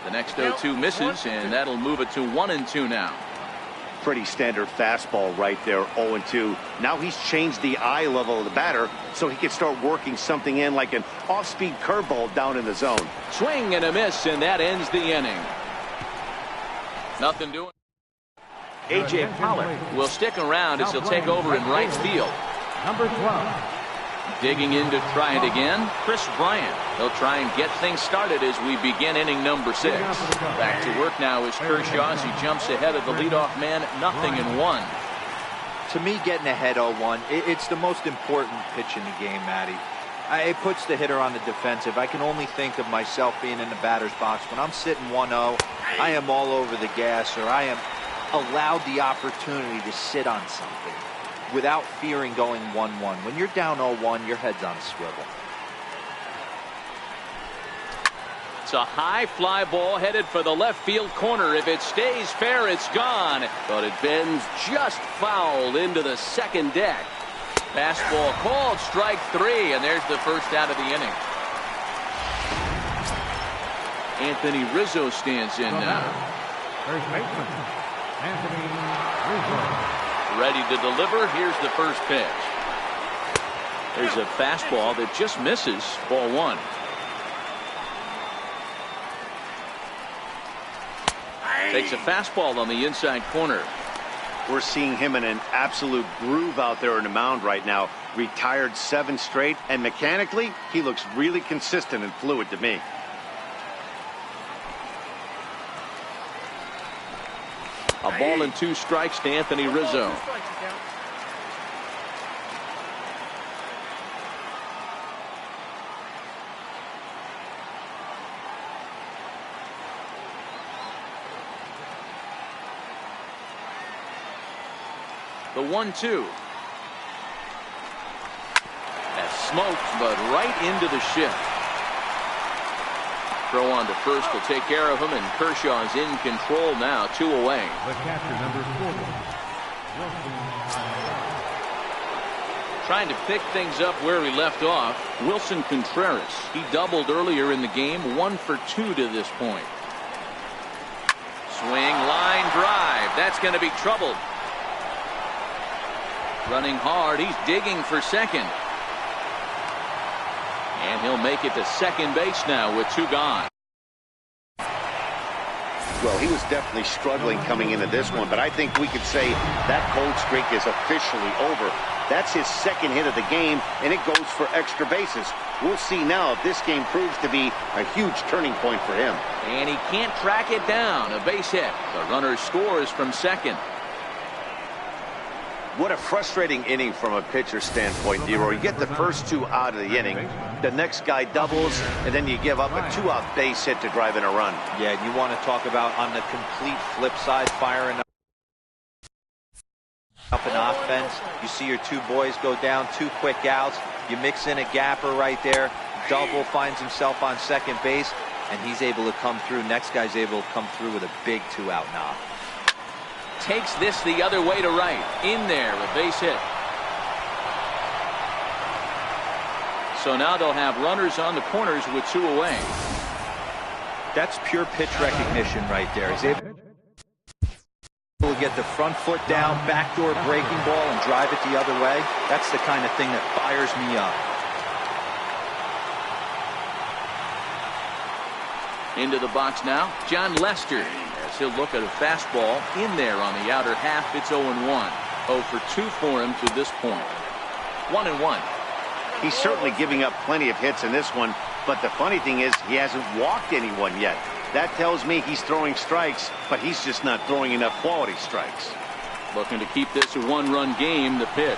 Speaker 1: The next 0-2 misses, and that'll move it to 1-2 now.
Speaker 3: Pretty standard fastball right there, 0-2. Now he's changed the eye level of the batter so he can start working something in like an off-speed curveball down in the zone.
Speaker 1: Swing and a miss, and that ends the inning. Nothing doing. A.J. Pollock will stick around as he'll take over in right field.
Speaker 4: Number 12.
Speaker 1: Digging in to try it again, Chris Bryant. He'll try and get things started as we begin inning number 6. Back to work now is Kershaw as he jumps ahead of the leadoff man, 0-1.
Speaker 5: To me, getting ahead 0-1, it's the most important pitch in the game, Matty. It puts the hitter on the defensive. I can only think of myself being in the batter's box. When I'm sitting 1-0, I am all over the gas, or I am allowed the opportunity to sit on something. without fearing going 1-1. When you're down 0-1, your head's on a swivel.
Speaker 1: It's a high fly ball headed for the left field corner. If it stays fair, it's gone. But it bends just foul into the second deck. Fastball called, strike 3, and there's the first out of the inning. Anthony Rizzo stands in now.
Speaker 4: First baseman, Anthony Rizzo.
Speaker 1: Ready to deliver. Here's the first pitch. There's a fastball that just misses. Ball 1. Takes a fastball on the inside corner.
Speaker 3: We're seeing him in an absolute groove out there on the mound right now. Retired 7 straight, and mechanically, he looks really consistent and fluid to me.
Speaker 1: A ball and 2 strikes to Anthony Rizzo. The 1-2. That's smoked, but right into the shift. Throw on to first will take care of him, and Kershaw is in control now, 2 away.
Speaker 4: The catcher, number 40, Willson Contreras.
Speaker 1: Trying to pick things up where he left off, Willson Contreras. He doubled earlier in the game, 1 for 2 to this point. Swing, line drive. That's going to be troubled. Running hard, he's digging for second. And he'll make it to second base now with 2 gone.
Speaker 3: Well, he was definitely struggling coming into this one, but I think we could say that cold streak is officially over. That's his second hit of the game, and it goes for extra bases. We'll see now if this game proves to be a huge turning point for him.
Speaker 1: And he can't track it down. A base hit. The runner scores from second.
Speaker 3: What a frustrating inning from a pitcher's standpoint, Dero. You get the first 2 out of the inning, the next guy doubles, and then you give up a 2-out base hit to drive in a run.
Speaker 5: Yeah, you want to talk about on the complete flip side, firing up an offense. You see your 2 boys go down, 2 quick outs. You mix in a gapper right there. Double finds himself on second base, and he's able to come through. Next guy's able to come through with a big 2-out knock.
Speaker 1: Takes this the other way to right. In there, a base hit. So now they'll have runners on the corners with 2 away.
Speaker 5: That's pure pitch recognition right there. He's able to get the front foot down, backdoor breaking ball, and drive it the other way. That's the kind of thing that fires me up.
Speaker 1: Into the box now, John Lester. As he'll look at a fastball in there on the outer half. It's 0-1. 0 for 2 for him to this point. 1-1.
Speaker 3: He's certainly giving up plenty of hits in this one, but the funny thing is he hasn't walked anyone yet. That tells me he's throwing strikes, but he's just not throwing enough quality strikes.
Speaker 1: Looking to keep this a 1-run game. The pitch.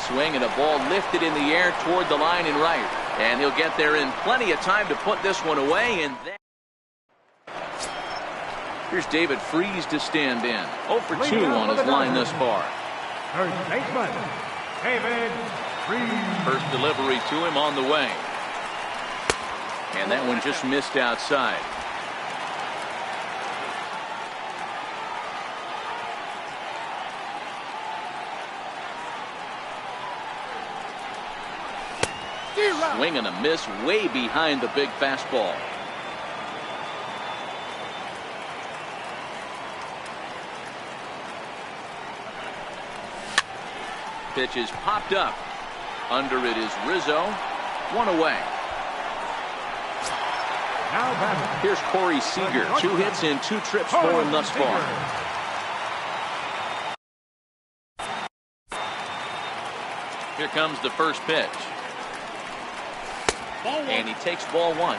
Speaker 1: Swing and a ball lifted in the air toward the line and right. And he'll get there in plenty of time to put this one away. And then here's David Freese to stand in. 0 for 2 on his line thus far.
Speaker 4: First baseman, David Freese.
Speaker 1: First delivery to him on the way. And that one just missed outside. Swing and a miss way behind the big fastball. Pitch is popped up. Under it is Rizzo. 1 away.
Speaker 4: Now batting.
Speaker 1: Here's Corey Seager. 2 hits and 2 trips for him thus far. Here comes the first pitch. And he takes ball 1.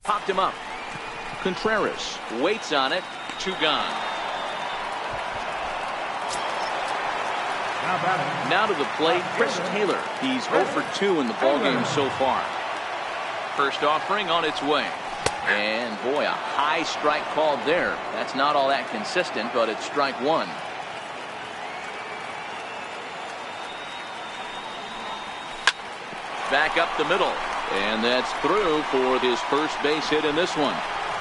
Speaker 1: Popped him up. Contreras waits on it. 2 gone.
Speaker 4: Now batting.
Speaker 1: Now to the plate, Chris Taylor. He's 0 for 2 in the ballgame so far. First offering on its way. And boy, a high strike called there. That's not all that consistent, but it's strike one. Back up the middle. And that's through for his first base hit in this one.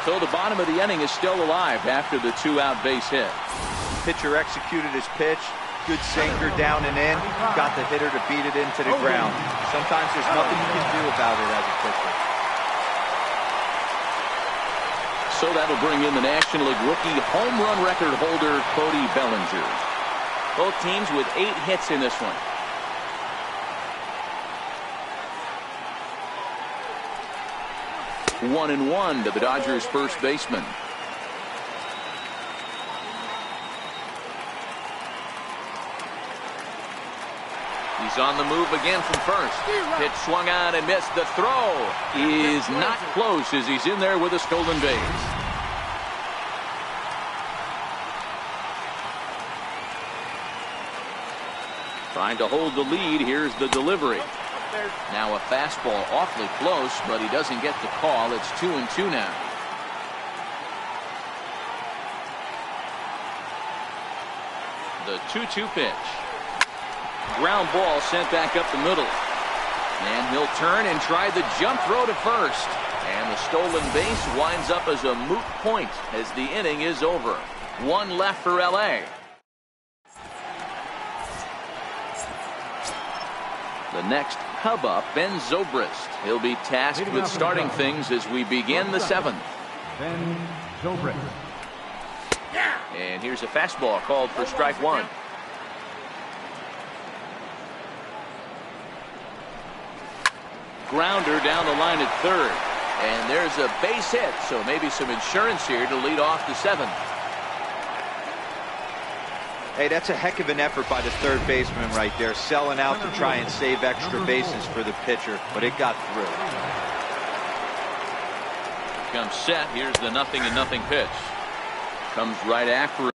Speaker 1: So the bottom of the inning is still alive after the 2-out base hit.
Speaker 5: Pitcher executed his pitch. Good sinker down and in. Got the hitter to beat it into the ground. Sometimes there's nothing you can do about it as a pitcher.
Speaker 1: So that'll bring in the National League rookie home run record holder Cody Bellinger. Both teams with 8 hits in this one. One and one to the Dodgers first baseman. He's on the move again from first. Pitch swung on and missed. The throw is not close as he's in there with a stolen base. Trying to hold the lead. Here's the delivery. Now a fastball awfully close, but he doesn't get the call. It's 2-2 now. The 2-2 pitch. Ground ball sent back up the middle. And he'll turn and try the jump throw to first. And the stolen base winds up as a moot point as the inning is over. One left for LA. The next Cub up, Ben Zobrist. He'll be tasked with starting things as we begin the 7th.
Speaker 4: Ben Zobrist.
Speaker 1: And here's a fastball called for strike one. Grounder down the line at third. And there's a base hit, so maybe some insurance here to lead off the 7th.
Speaker 5: Hey, that's a heck of an effort by the third baseman right there, selling out to try and save extra bases for the pitcher, but it got through.
Speaker 1: Comes set. Here's the 0-0 pitch. Comes right after.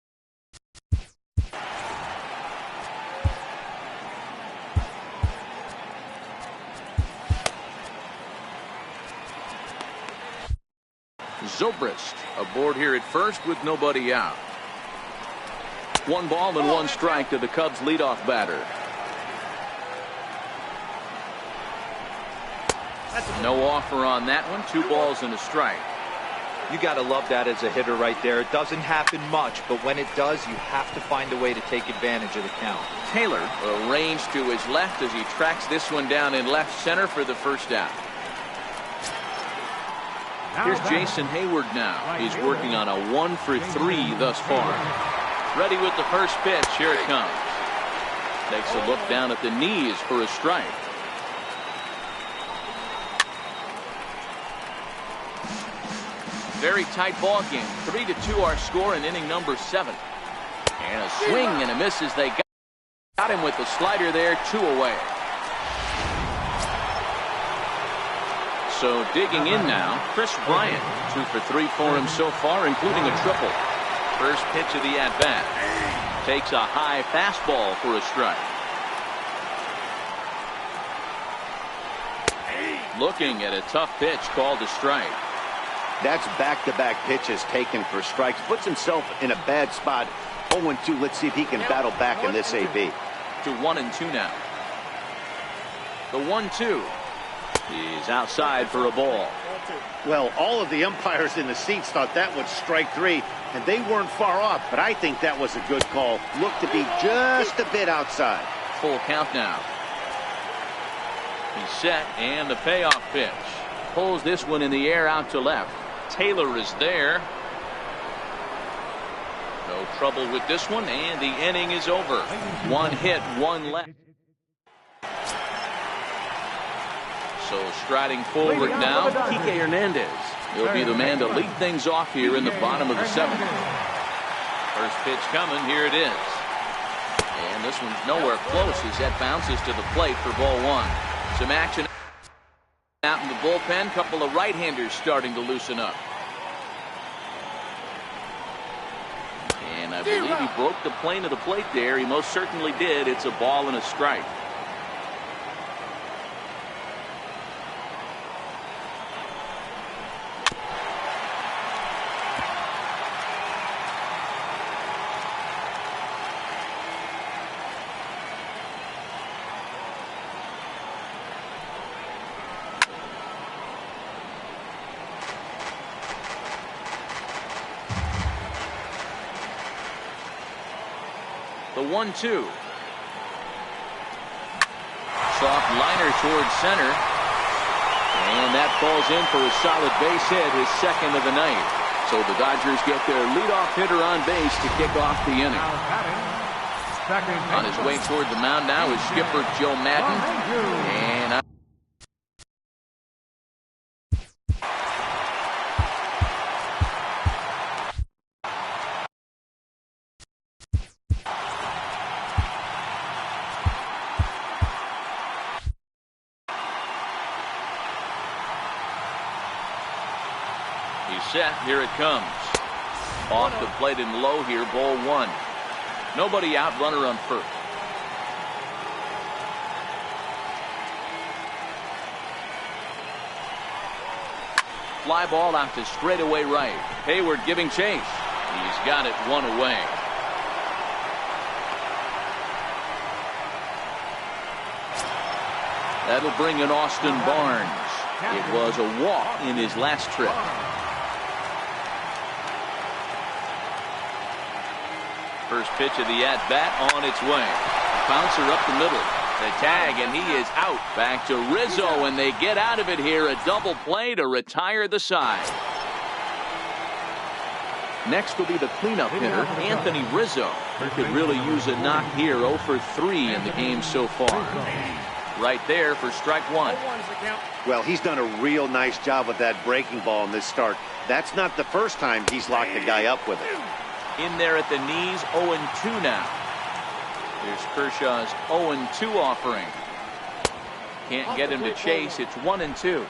Speaker 1: Zobrist aboard here at first with nobody out. 1 ball and 1 strike to the Cubs leadoff batter. No offer on that one. 2 balls and a strike.
Speaker 5: You got to love that as a hitter right there. It doesn't happen much, but when it does, you have to find a way to take advantage of the count.
Speaker 1: Taylor arranged to his left as he tracks this one down in left center for the first out. Here's Jason Hayward now. He's working on a 1-for-3 thus far. Ready with the first pitch. Here it comes. Takes a look down at the knees for a strike. Very tight ball game. 3-2 our score in inning number 7. And a swing and a miss as they got him with the slider there. 2 away. So digging in now, Chris Bryant. 2 for 3 for him so far, including a triple. First pitch of the at-bat. Takes a high fastball for a strike. Looking at a tough pitch called a strike.
Speaker 3: That's back-to-back pitches taken for strikes. Puts himself in a bad spot. 0-2. Let's see if he can battle back in this AB.
Speaker 1: To 1-2 now. The 1-2 is outside for a ball.
Speaker 3: Well, all of the umpires in the seats thought that was strike 3, and they weren't far off, but I think that was a good call. Looked to be just a bit outside.
Speaker 1: Full count now. He's set, and the payoff pitch. Pulls this one in the air out to left. Taylor is there. No trouble with this one, and the inning is over. 1 hit, 1 left. So striding forward now, Kike Hernandez. He'll be the man to lead things off here in the bottom of the 7th. First pitch coming, here it is. And this one's nowhere close as that bounces to the plate for ball 1. Some action out in the bullpen. Couple of right-handers starting to loosen up. And I believe he broke the plane of the plate there. He most certainly did. It's a ball and a strike. 1-2. Soft liner towards center. And that falls in for a solid base hit, his second of the night. So the Dodgers get their leadoff hitter on base to kick off the inning. On his way toward the mound now is skipper Joe Madden. And set. Here it comes. Off the plate and low here. Ball one. Nobody out. Runner on first. Fly ball out to straightaway right. Hayward giving chase. He's got it one away. That'll bring in Austin Barnes. It was a walk in his last trip. First pitch of the at-bat on its way. Bouncer up the middle. The tag, and he is out. Back to Rizzo, and they get out of it here. A double play to retire the side. Next will be the cleanup hitter, Anthony Rizzo. He could really use a knock here. 0 for 3 in the game so far. Right there for strike one.
Speaker 3: Well, he's done a real nice job with that breaking ball in this start. That's not the first time he's locked the guy up with it.
Speaker 1: In there at the knees, 0-2 now. Here's Kershaw's 0-2 offering. Can't get him to chase. It's 1-2.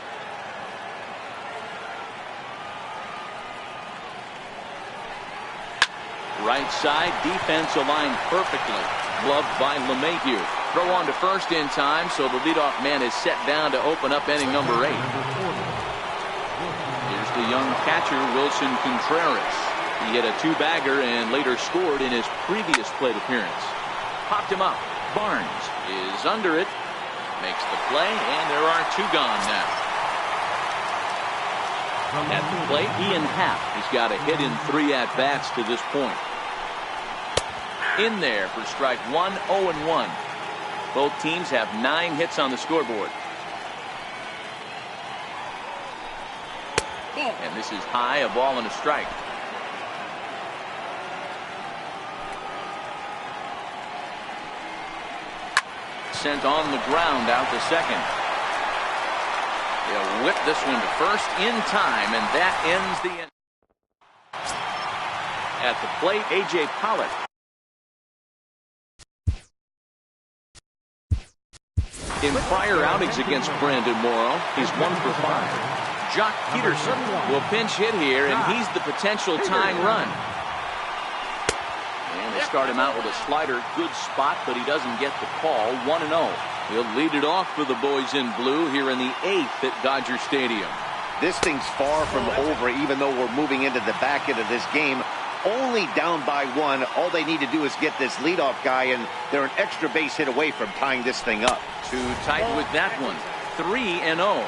Speaker 1: Right side, defense aligned perfectly. Gloved by Lemahieu. Throw on to first in time, so the leadoff man is set down to open up inning number 8. Here's the young catcher, Willson Contreras. He hit a 2-bagger and later scored in his previous plate appearance. Popped him up. Barnes is under it. Makes the play, and there are 2 gone now. At the plate, Ian Happ. He's got a hit in 3 at-bats to this point. In there for strike one, 0-1. Both teams have 9 hits on the scoreboard. And this is high, a ball and a strike. Sent on the ground out to second. They'll whip this one to first in time, and that ends the inning. At the plate, A.J. Pollock. In prior outings against Brandon Morrow, he's 1 for 5. Jock Peterson will pinch hit here, and he's the potential tying run. And they start him out with a slider. Good spot, but he doesn't get the call. 1-0. He'll lead it off for the boys in blue here in the 8th at Dodger Stadium.
Speaker 3: This thing's far from over, even though we're moving into the back end of this game. Only down by 1. All they need to do is get this leadoff guy, and they're an extra base hit away from tying this thing up.
Speaker 1: Too tight with that one. 3-0.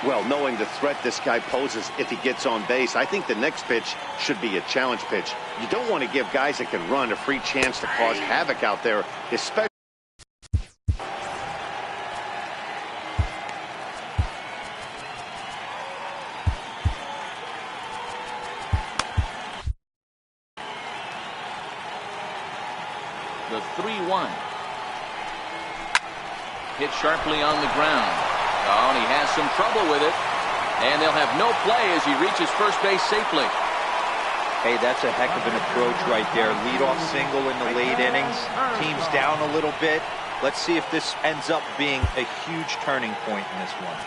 Speaker 3: Well, knowing the threat this guy poses if he gets on base, I think the next pitch should be a challenge pitch. You don't want to give guys that can run a free chance to cause havoc out there, especially.
Speaker 1: The 3-1. Hit sharply on the ground. Oh, and he has some trouble with it. And they'll have no play as he reaches first base safely.
Speaker 5: Hey, that's a heck of an approach right there. Leadoff single in the late innings. Team's down a little bit. Let's see if this ends up being a huge turning point in this one.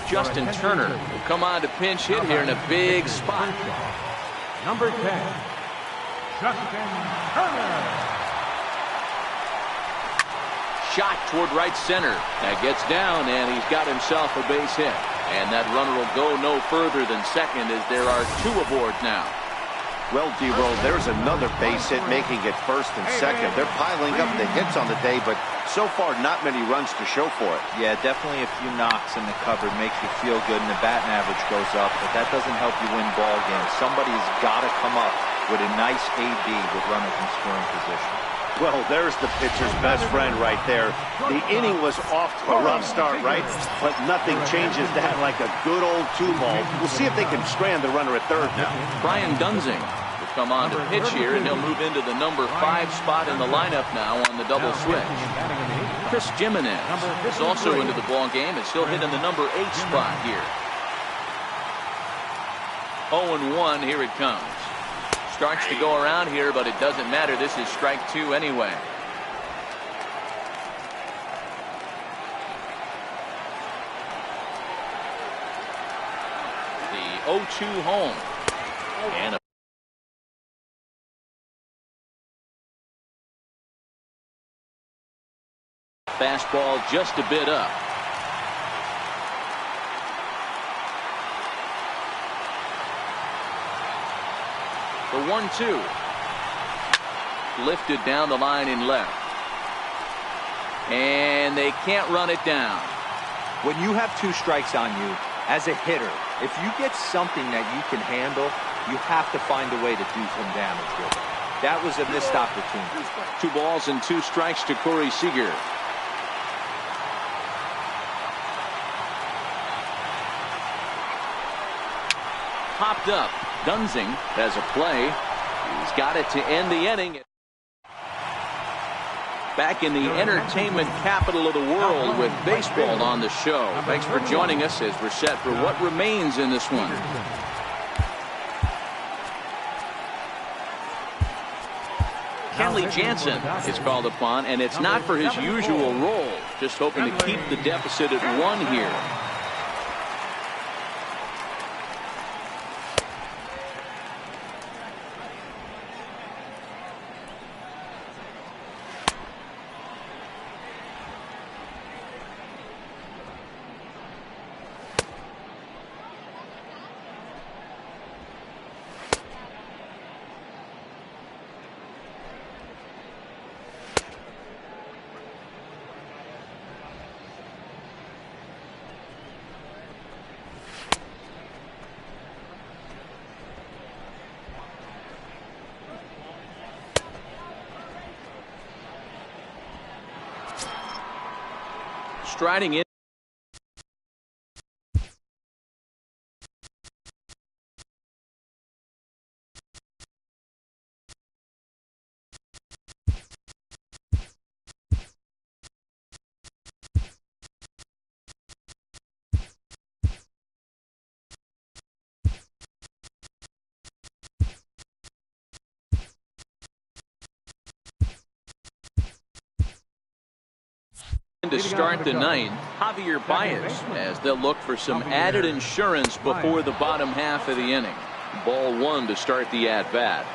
Speaker 1: Justin Turner will come on to pinch hit here in a big spot.
Speaker 4: Number 10, Justin Turner.
Speaker 1: Shot toward right center. That gets down, and he's got himself a base hit. And that runner will go no further than second as there are 2 aboard now.
Speaker 3: Well, D-Roll, there's another base hit, making it first and second. They're piling up the hits on the day, but so far not many runs to show for it.
Speaker 5: Yeah, definitely a few knocks in the cupboard makes you feel good, and the batting average goes up, but that doesn't help you win ball games. Somebody's got to come up with a nice AB with runners in scoring position.
Speaker 3: Well, there's the pitcher's best friend right there. The inning was off to a rough start, right? But nothing changes that like a good old 2-ball. We'll see if they can strand the runner at third now.
Speaker 1: Brian Gunzing will come on to pitch here, and he'll move into the number 5 spot in the lineup now on the double switch. Chris Jimenez is also into the ball game as he'll hit in the number 8 spot here. 0-1, here it comes. Starts to go around here, but it doesn't matter. This is strike 2 anyway. The 0-2 home. And a fastball just a bit up. The 1-2. Lifted down the line in left. And they can't run it down.
Speaker 5: When you have 2 strikes on you, as a hitter, if you get something that you can handle, you have to find a way to do some damage with it. That was a missed opportunity.
Speaker 1: 2 balls and 2 strikes to Corey Seager. Popped up. Gunzing has a play. He's got it to end the inning. Back in the entertainment capital of the world with baseball on the show. Thanks for joining us as we're set for what remains in this one. Kenley Jansen is called upon, and it's not for his usual role. Just hoping to keep the deficit at 1 here. Striding in. To start the ninth, Javier Baez, as they'll look for some added insurance before the bottom half of the inning. Ball 1 to start the at-bat.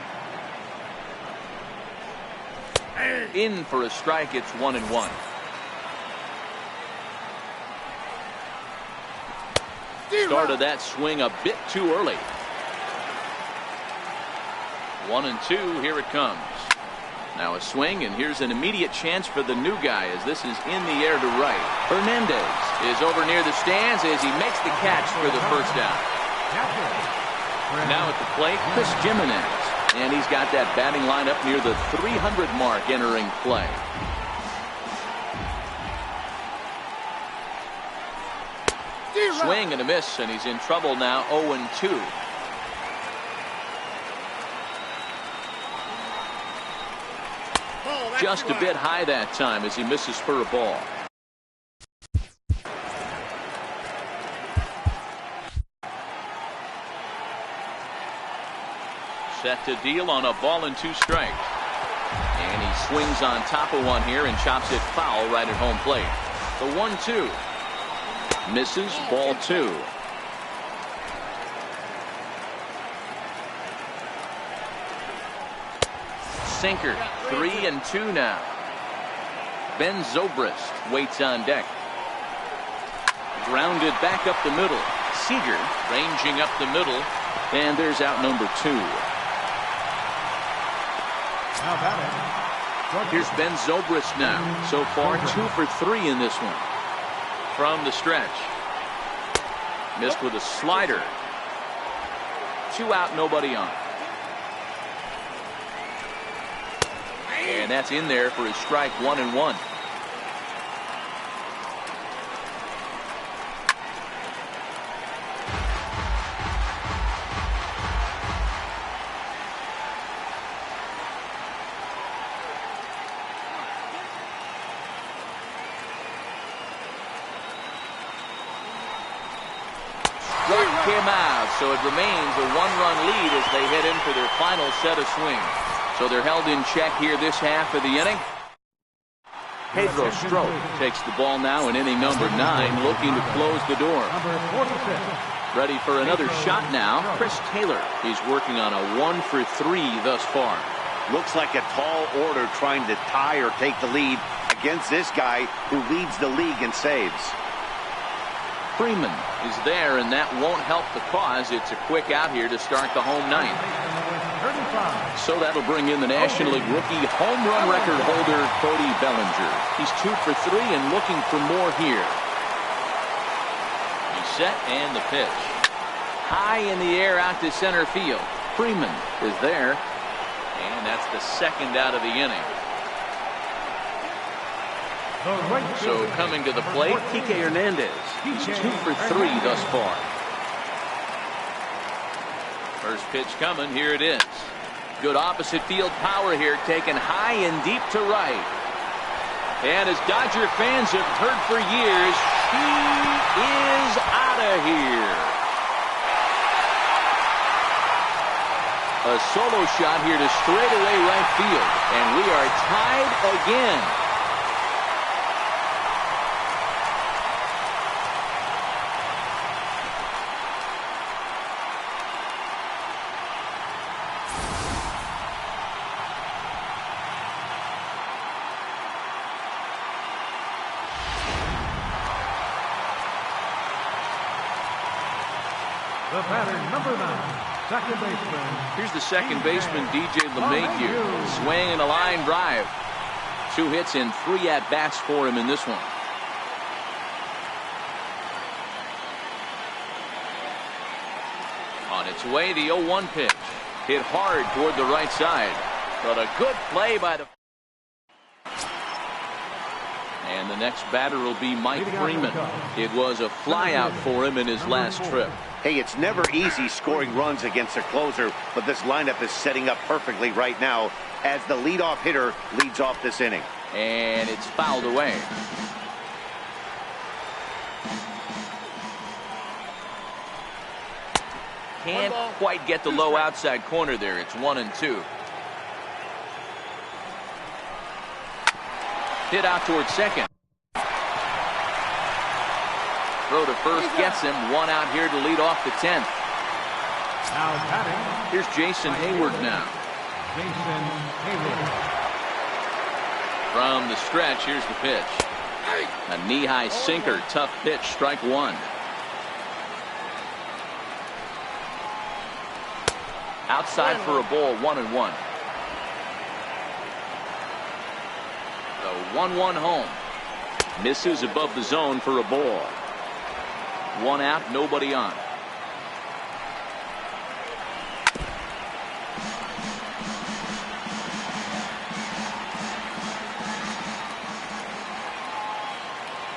Speaker 1: In for a strike, it's 1-1. Started that swing a bit too early. 1-2, here it comes. Now a swing, and here's an immediate chance for the new guy as this is in the air to right. Hernandez is over near the stands as he makes the catch for the first out. Now at the plate, Chris Jimenez, and he's got that batting lineup near the 300 mark entering play. Swing and a miss, and he's in trouble now. 0-2. Just a bit high that time as he misses for a ball. Set to deal on a ball and 2 strikes. And he swings on top of one here and chops it foul right at home plate. The 1-2. Misses, ball 2. Sinker, 3-2 now. Ben Zobrist waits on deck. Grounded back up the middle. Seager ranging up the middle, and there's out number 2.
Speaker 4: Now batting.
Speaker 1: Here's Ben Zobrist now. So far 2 for 3 in this one. From the stretch. Missed with a slider. 2 out, nobody on. And that's in there for his strike, 1-1. Struck him out, so it remains a 1-run lead as they head in for their final set of swings. So they're held in check here this half of the inning. Pedro Strop takes the ball now in inning number 9, looking to close the door. Ready for another shot now, Chris Taylor. He's working on a 1 for 3 thus far.
Speaker 3: Looks like a tall order trying to tie or take the lead against this guy who leads the league in saves.
Speaker 1: Freeman is there, and that won't help the cause. It's a quick out here to start the home ninth. So that'll bring in the National League rookie home run record holder, Cody Bellinger. He's 2 for 3 and looking for more here. He's set and the pitch. High in the air out to center field. Freeman is there, and that's the second out of the inning. So coming to the plate, Kike Hernandez. He's 2 for 3 thus far. First pitch coming, here it is. Good opposite field power here, taken high and deep to right. And as Dodger fans have heard for years, he is out of here. A solo shot here to straightaway right field, and we are tied again.
Speaker 4: The batter, number 9, second baseman.
Speaker 1: Here's the second baseman, DJ Lemahieu. Swing and a line drive. 2 hits and 3 at-bats for him in this one. On its way, the 0-1 pitch. Hit hard toward the right side. But a good play by the... And the next batter will be Mike Freeman. It was a flyout for him in his last trip.
Speaker 3: Hey, it's never easy scoring runs against a closer, but this lineup is setting up perfectly right now as the leadoff hitter leads off this inning.
Speaker 1: And it's fouled away. Can't quite get the low outside corner there. It's 1-2. Hit out towards second. Throw to first gets him. 1 out here to lead off the 10th.
Speaker 4: Now batting.
Speaker 1: Here's Jason Hayward now.
Speaker 4: Jason Hayward.
Speaker 1: From the stretch, here's the pitch. A knee-high sinker, tough pitch, strike 1. Outside for a ball, 1-1. The 1-1 home. Misses above the zone for a ball. 1 out, nobody on.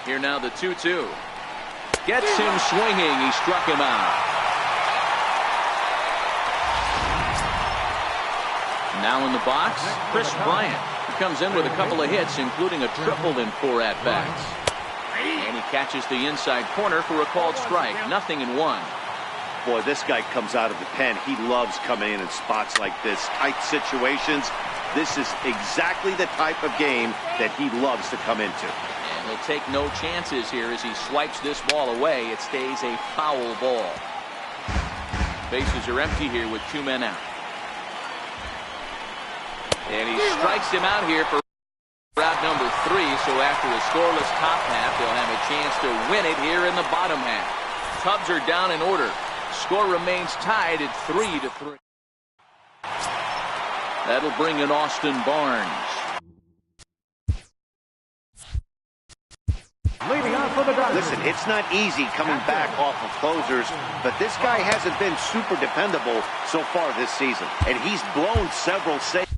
Speaker 1: Here now the 2-2. Gets him swinging. He struck him out. Now in the box, Chris Bryant. He comes in with a couple of hits, including a triple in 4 at-bats. And he catches the inside corner for a called strike. 0-1.
Speaker 3: Boy, this guy comes out of the pen. He loves coming in spots like this. Tight situations. This is exactly the type of game that he loves to come into.
Speaker 1: And he'll take no chances here as he swipes this ball away. It stays a foul ball. Bases are empty here with 2 men out. And he strikes him out here for round number 3. So after a scoreless top half, they'll have a chance to win it here in the bottom half. Cubs are down in order. Score remains tied at 3-3. That'll bring in Austin Barnes.
Speaker 4: Leading off for the Dodgers.
Speaker 3: Listen, it's not easy coming back off of closers, but this guy hasn't been super dependable so far this season, and he's blown several saves.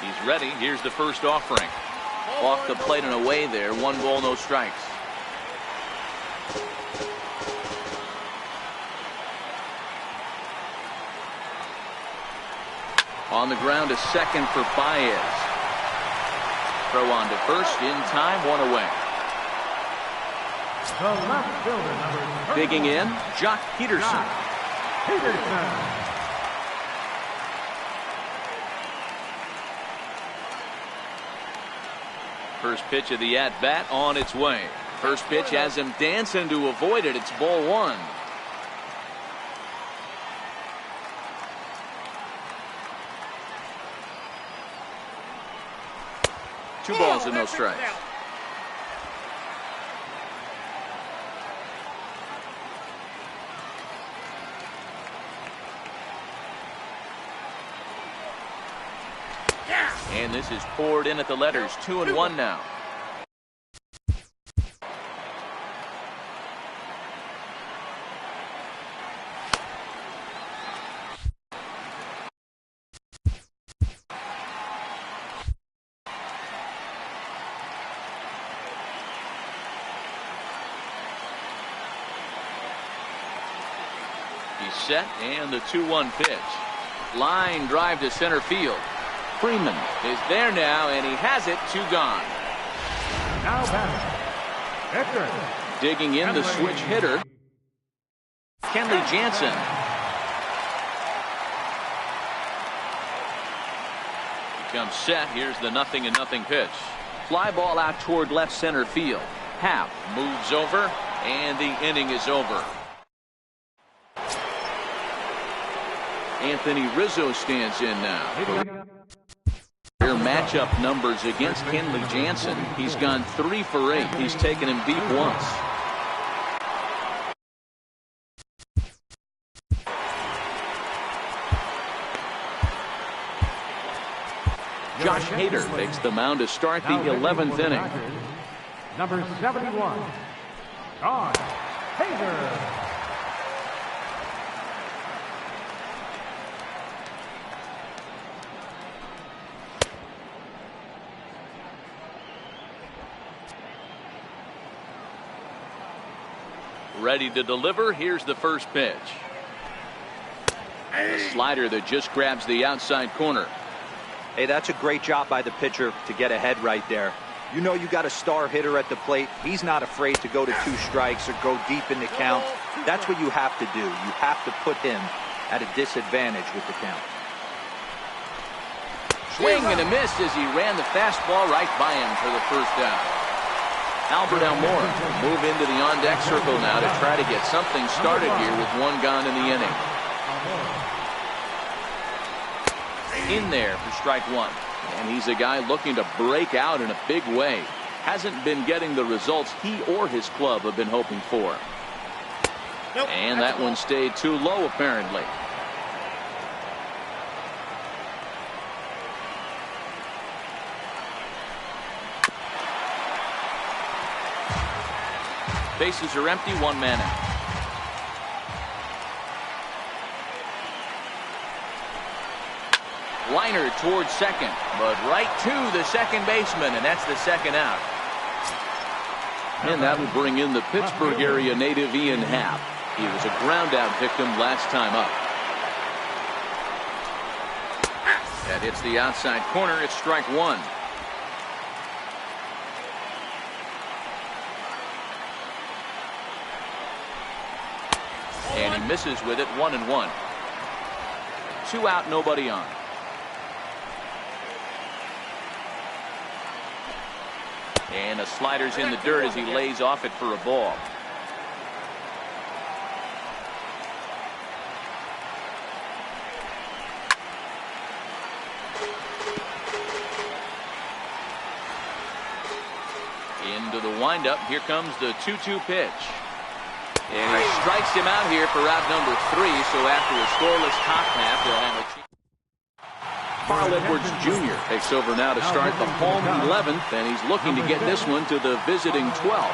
Speaker 1: He's ready. Here's the first offering. Off the plate and away there. 1 ball, no strikes. On the ground to second for Baez. Throw on to first in time, 1 away.
Speaker 4: The left fielder, number 30.
Speaker 1: Digging in, Jock Peterson.
Speaker 4: Peterson.
Speaker 1: First pitch of the at-bat on its way. First pitch has him dancing to avoid it. It's ball 1. Two balls and no strikes. And this is poured in at the letters. 2-1 now. He's set, and the 2-1 pitch. Line drive to center field. Freeman is there now, and he has it. 2 gone.
Speaker 4: Now batting. Victor.
Speaker 1: Digging in the switch hitter. Kenley Jansen. Becomes set. Here's the 0-0 pitch. Fly ball out toward left center field. Happ moves over, and the inning is over. Anthony Rizzo stands in now. Their matchup numbers against Kenley Jansen. He's gone 3 for 8. He's taken him deep once. Josh Hader takes the mound to start the 11th inning.
Speaker 4: Number 71, Josh Hader.
Speaker 1: Ready to deliver. Here's the first pitch. A slider that just grabs the outside corner.
Speaker 5: Hey, that's a great job by the pitcher to get ahead right there. You know you got a star hitter at the plate. He's not afraid to go to 2 strikes or go deep in the count. That's what you have to do. You have to put him at a disadvantage with the count.
Speaker 1: Swing and a miss as he ran the fastball right by him for the first down. Albert Almora will move into the on-deck circle now to try to get something started here with 1 gone in the inning. In there for strike 1. And he's a guy looking to break out in a big way. Hasn't been getting the results he or his club have been hoping for. And that one stayed too low apparently. Bases are empty, 1 man out. Liner towards second, but right to the second baseman, and that's the 2nd out. And that will bring in the Pittsburgh area native Ian Happ. He was a ground out victim last time up. That hits the outside corner. It's strike 1. And he misses with it. 1-1. 2 out, nobody on. And a slider's in the dirt as he lays off it for a ball. the windup. Here comes the 2-2 pitch. And he strikes him out here for out number 3. So after a scoreless top half, they'll have a chance. Carl Edwards Jr. takes over now to start the home 11th, and he's looking to get this one to the visiting 12th.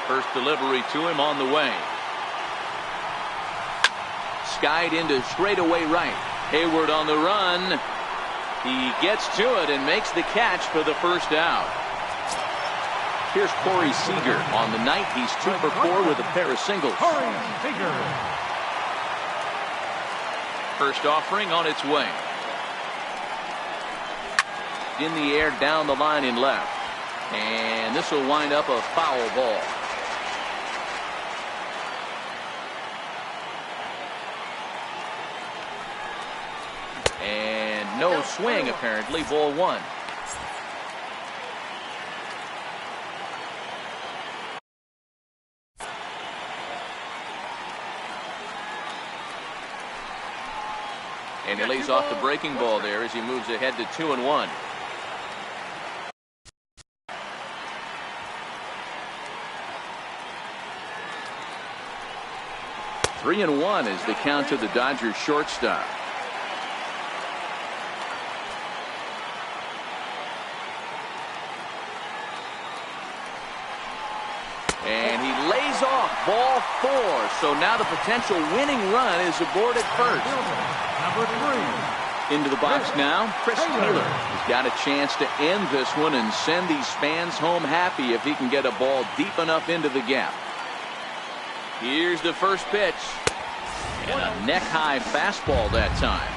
Speaker 1: First delivery to him on the way. Skied into straightaway right. Hayward on the run. He gets to it and makes the catch for the first out. Here's Corey Seager. On the night, he's 2 for 4 with a pair of singles.
Speaker 4: Corey Seager.
Speaker 1: First offering on its way. In the air, down the line in left. And this will wind up a foul ball. And no swing, apparently. Ball 1. And he lays off the breaking ball there as he moves ahead to 2-1. Three and 1 is the count to the Dodgers shortstop. And he lays off ball 4. So now the potential winning run is aboard at first.
Speaker 4: Number 3.
Speaker 1: Into the box now, Chris Taylor. He's got a chance to end this one and send these fans home happy if he can get a ball deep enough into the gap. Here's the first pitch. And a neck-high fastball that time.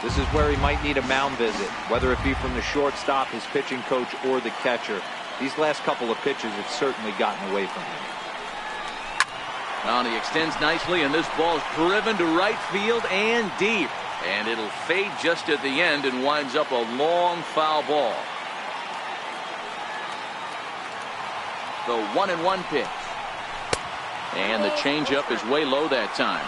Speaker 5: This is where he might need a mound visit, whether it be from the shortstop, his pitching coach, or the catcher. These last couple of pitches have certainly gotten away from him.
Speaker 1: Well, he extends nicely, and this ball is driven to right field and deep. And it'll fade just at the end and winds up a long foul ball. The 1-1 pitch. And the changeup is way low that time.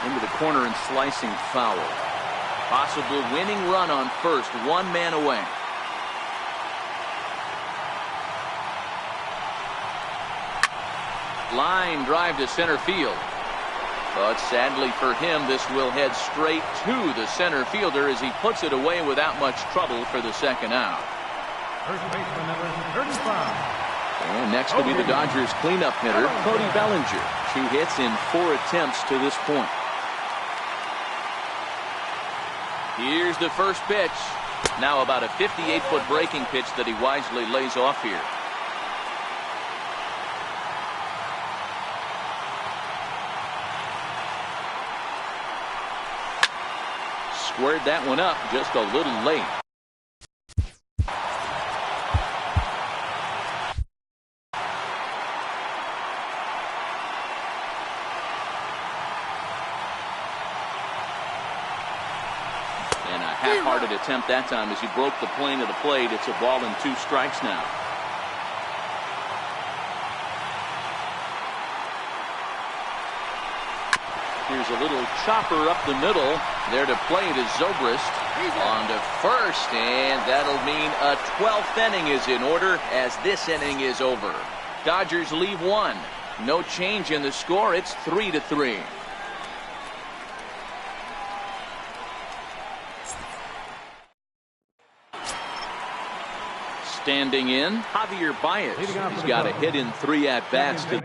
Speaker 1: Into the corner and slicing foul. Possible winning run on first, 1 man away. Line drive to center field. But sadly for him, this will head straight to the center fielder as he puts it away without much trouble for the second out.
Speaker 4: First baseman number 35.
Speaker 1: And next will be the Dodgers cleanup hitter, Cody Bellinger. 2 hits in 4 attempts to this point. Here's the first pitch. Now about a 58-foot breaking pitch that he wisely lays off here. Squared that one up just a little late. And a half-hearted attempt that time as he broke the plane of the plate. It's a ball and 2 strikes now. Here's a little chopper up the middle. There to play it is Zobrist. On to first, and that'll mean a 12th inning is in order as this inning is over. Dodgers leave 1. No change in the score. It's 3-3. Standing in, Javier Baez. He's got a hit in 3 at-bats to